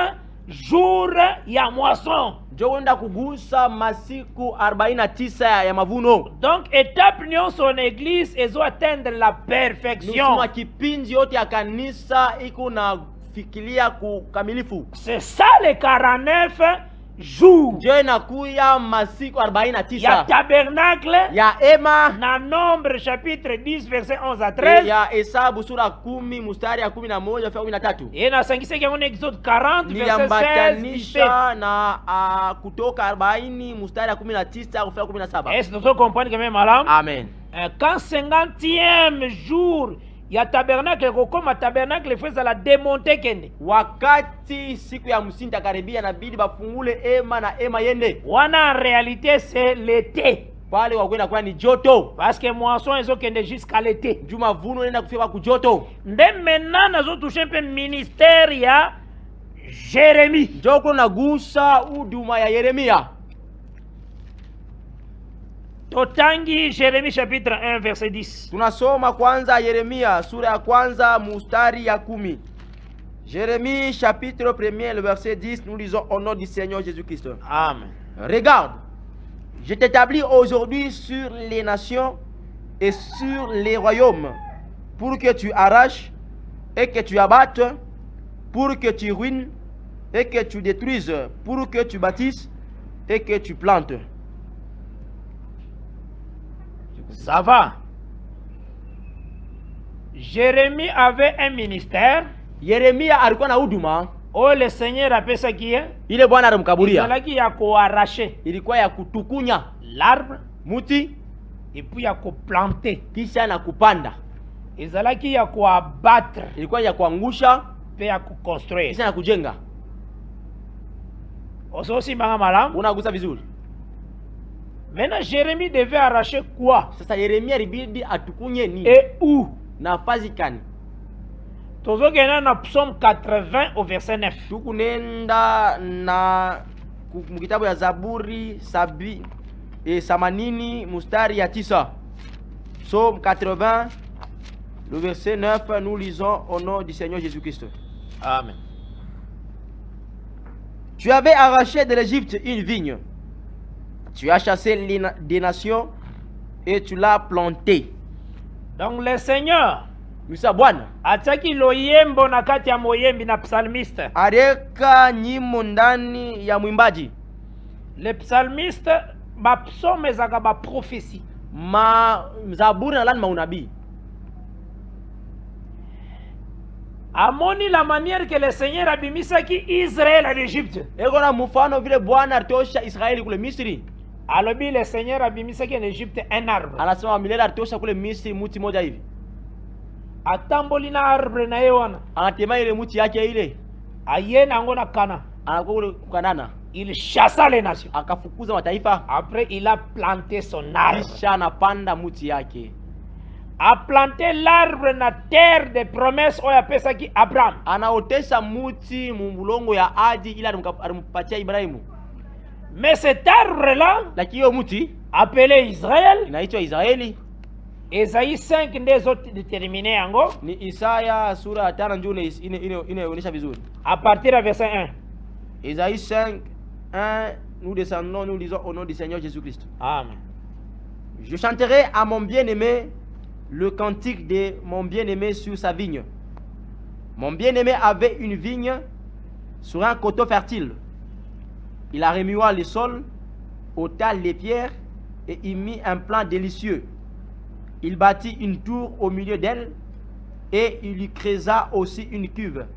D: jours ya moisson.
C: Jo wenda kugusa masiku 49 ya mavuno.
D: Donc étape nyonso en église ezo atteindre la perfection.
C: Nusuma kipindi yote ya kanisa iko na fikiria kukamilifu.
D: C'est ça les 49 jours.
C: Jo inakuya masiku 49.
D: Ya tabernacle.
C: Ya ema.
D: Na Nombre chapitre 10 verset 11 à 13.
C: Ya Hesabu sura 10 mstari ya 11 mpaka 13.
D: Ina sangise kama Exode 40 verset 16
C: na Kutoka 40 mstari ya 19 mpaka 17.
D: Est-ce que vous comprenez quand même malam?
C: Amen.
D: Quand 50e jour ya tabernacle kokoma tabernacle feza la démonter kende.
C: Wakati siku ya msinta karibia inabidi bafungule ema na ema yende.
D: Wana en réalité c'est l'été.
C: Pale wakwenda kwa ni joto.
D: Parce que moisson ezo kende jusqu'à l'été.
C: Juma vuno nenda kufika ku joto.
D: Nde maintenant nazo toucher un peu ministère ya Jérémie.
C: Joko nagusa huduma ya Yeremia.
D: Totangi Jérémie chapitre 1 verset 10.
C: Tunasoma kwanza Yeremia sura ya kwanza mstari ya 10. Jérémie chapitre 1 le verset 10, nous lisons au nom du Seigneur Jésus-Christ.
D: Amen.
C: Regarde, je t'établis aujourd'hui sur les nations et sur les royaumes pour que tu arraches et que tu abattes, pour que tu ruines et que tu détruises, pour que tu bâtisses et que tu plantes.
D: Ça va. Jérémie avait un ministère.
C: Yeremia alikuwa na huduma.
D: Oh, le Seigneur a pesa kia.
C: Ile Bwana alimkaburia.
D: Ilaki ya kuarracher.
C: Ilikuwa ya kutukunya
D: l'arbre,
C: muti,
D: et puis ya kuplanter.
C: Kisha na kupanda.
D: Izalaki ya kuabattre.
C: Ilikuwa ya kuangusha,
D: pe ya kuconstruire.
C: Kisha na kujenga.
D: Ososi manga malam.
C: Unagusa vizuri.
D: Maintenant Jérémie devait arracher quoi?
C: Sasa Yeremia ilibidi atukunye nini?
D: Et où?
C: Nafasi kani?
D: Tozokena na Psaume 80 au verset 9.
C: Tukunenda na mkitabu ya Zaburi 80 mstari ya 9. Psaume 80 le verset 9, nous lisons au nom du Seigneur Jésus-Christ.
D: Amen.
C: Tu avais arraché de l'Égypte une vigne. Tu as chassé des nations et tu l'as plantée.
D: Donc le Seigneur
C: Misa Bwana
D: ataki loyembo na kati ya moyembi na psalmiste.
C: Areka nyimbo ndani ya mwimbaji.
D: Le psalmiste ba psaume zaka ba prophétie.
C: Ma zaburi na lani maunabii.
D: Amoni la manière que le Seigneur a bimisaki Israël en Égypte.
C: Eko na mfano vile Bwana alitosha Israeli kule Misri.
D: Alobi le Seigneur a bimisaki en Égypte un arbre.
C: Anasema milele alitosha kule Misri muti moja hivi.
D: Atamboli na arbre na yewana.
C: Anatema ile muti yake ile.
D: Ayena angona kana.
C: Anakuwa kule kukanana.
D: Il chassa les nations.
C: Akafukuza mataifa.
D: Après il a planté son arbre.
C: Kisha anapanda muti yake.
D: A planté l'arbre na terre de promesse oya pesa ki Abraham.
C: Anaotesha muti mumbulongo ya ahadi ila alimpatia Ibrahimu.
D: Mais cet arbre là,
C: lakini hiyo muti
D: appelé Israël,
C: inaitwa Israeli.
D: Esaïe 5 ndio zote determiné yango.
C: Ni Isaya sura 5 njoo inaonyesha vizuri.
D: À partir du verset 1.
C: Esaïe 5 1, nous descendons, nous lisons au nom du Seigneur Jésus-Christ.
D: Amen.
C: Je chanterai à mon bien-aimé le cantique de mon bien-aimé sur sa vigne. Mon bien-aimé avait une vigne sur un coteau fertile. Il a remué le sol, ôta les pierres et y mit un plant délicieux. Il bâtit une tour au milieu d'elle et il y creusa aussi une cuve.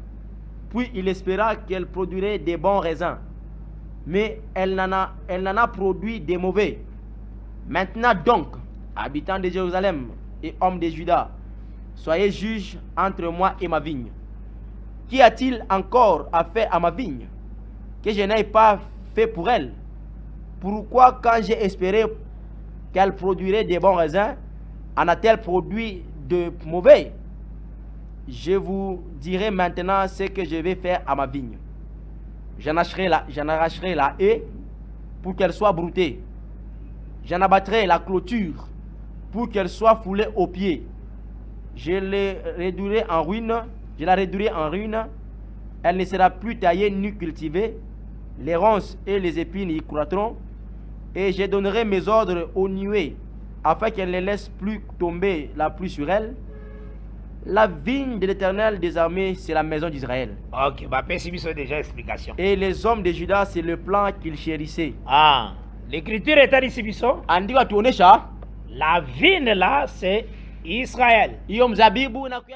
C: Puis il espéra qu'elle produirait des bons raisins. Mais elle n'en a produit des mauvais. Maintenant donc, habitants de Jérusalem et hommes de Juda, soyez juges entre moi et ma vigne. Qu'y a-t-il encore à faire à ma vigne? que je n'ai pas fait pour elle? Pourquoi quand j'ai espéré qu'elle produirait des bons raisins, en a-t-elle produit de mauvais? Je vous dirai maintenant ce que je vais faire à ma vigne. J'en arracherai la haie pour qu'elle soit broutée. J'en abattrai la clôture pour qu'elle soit foulée aux pieds. Je la réduirai en ruine. Elle ne sera plus taillée ni cultivée. Les ronces et les épines y croîtront. Et je donnerai mes ordres aux nuées, afin qu'elle ne laisse plus tomber la pluie sur elle. La vigne de l'Éternel des armées, c'est la maison d'Israël.
D: Ok, bah c'est déjà explication.
C: Et les hommes de Juda, c'est le plan qu'ils chérissaient.
D: Ah, l'écriture est à Biso.
C: Andi wa tuonesha
D: la vigne là, c'est Israël.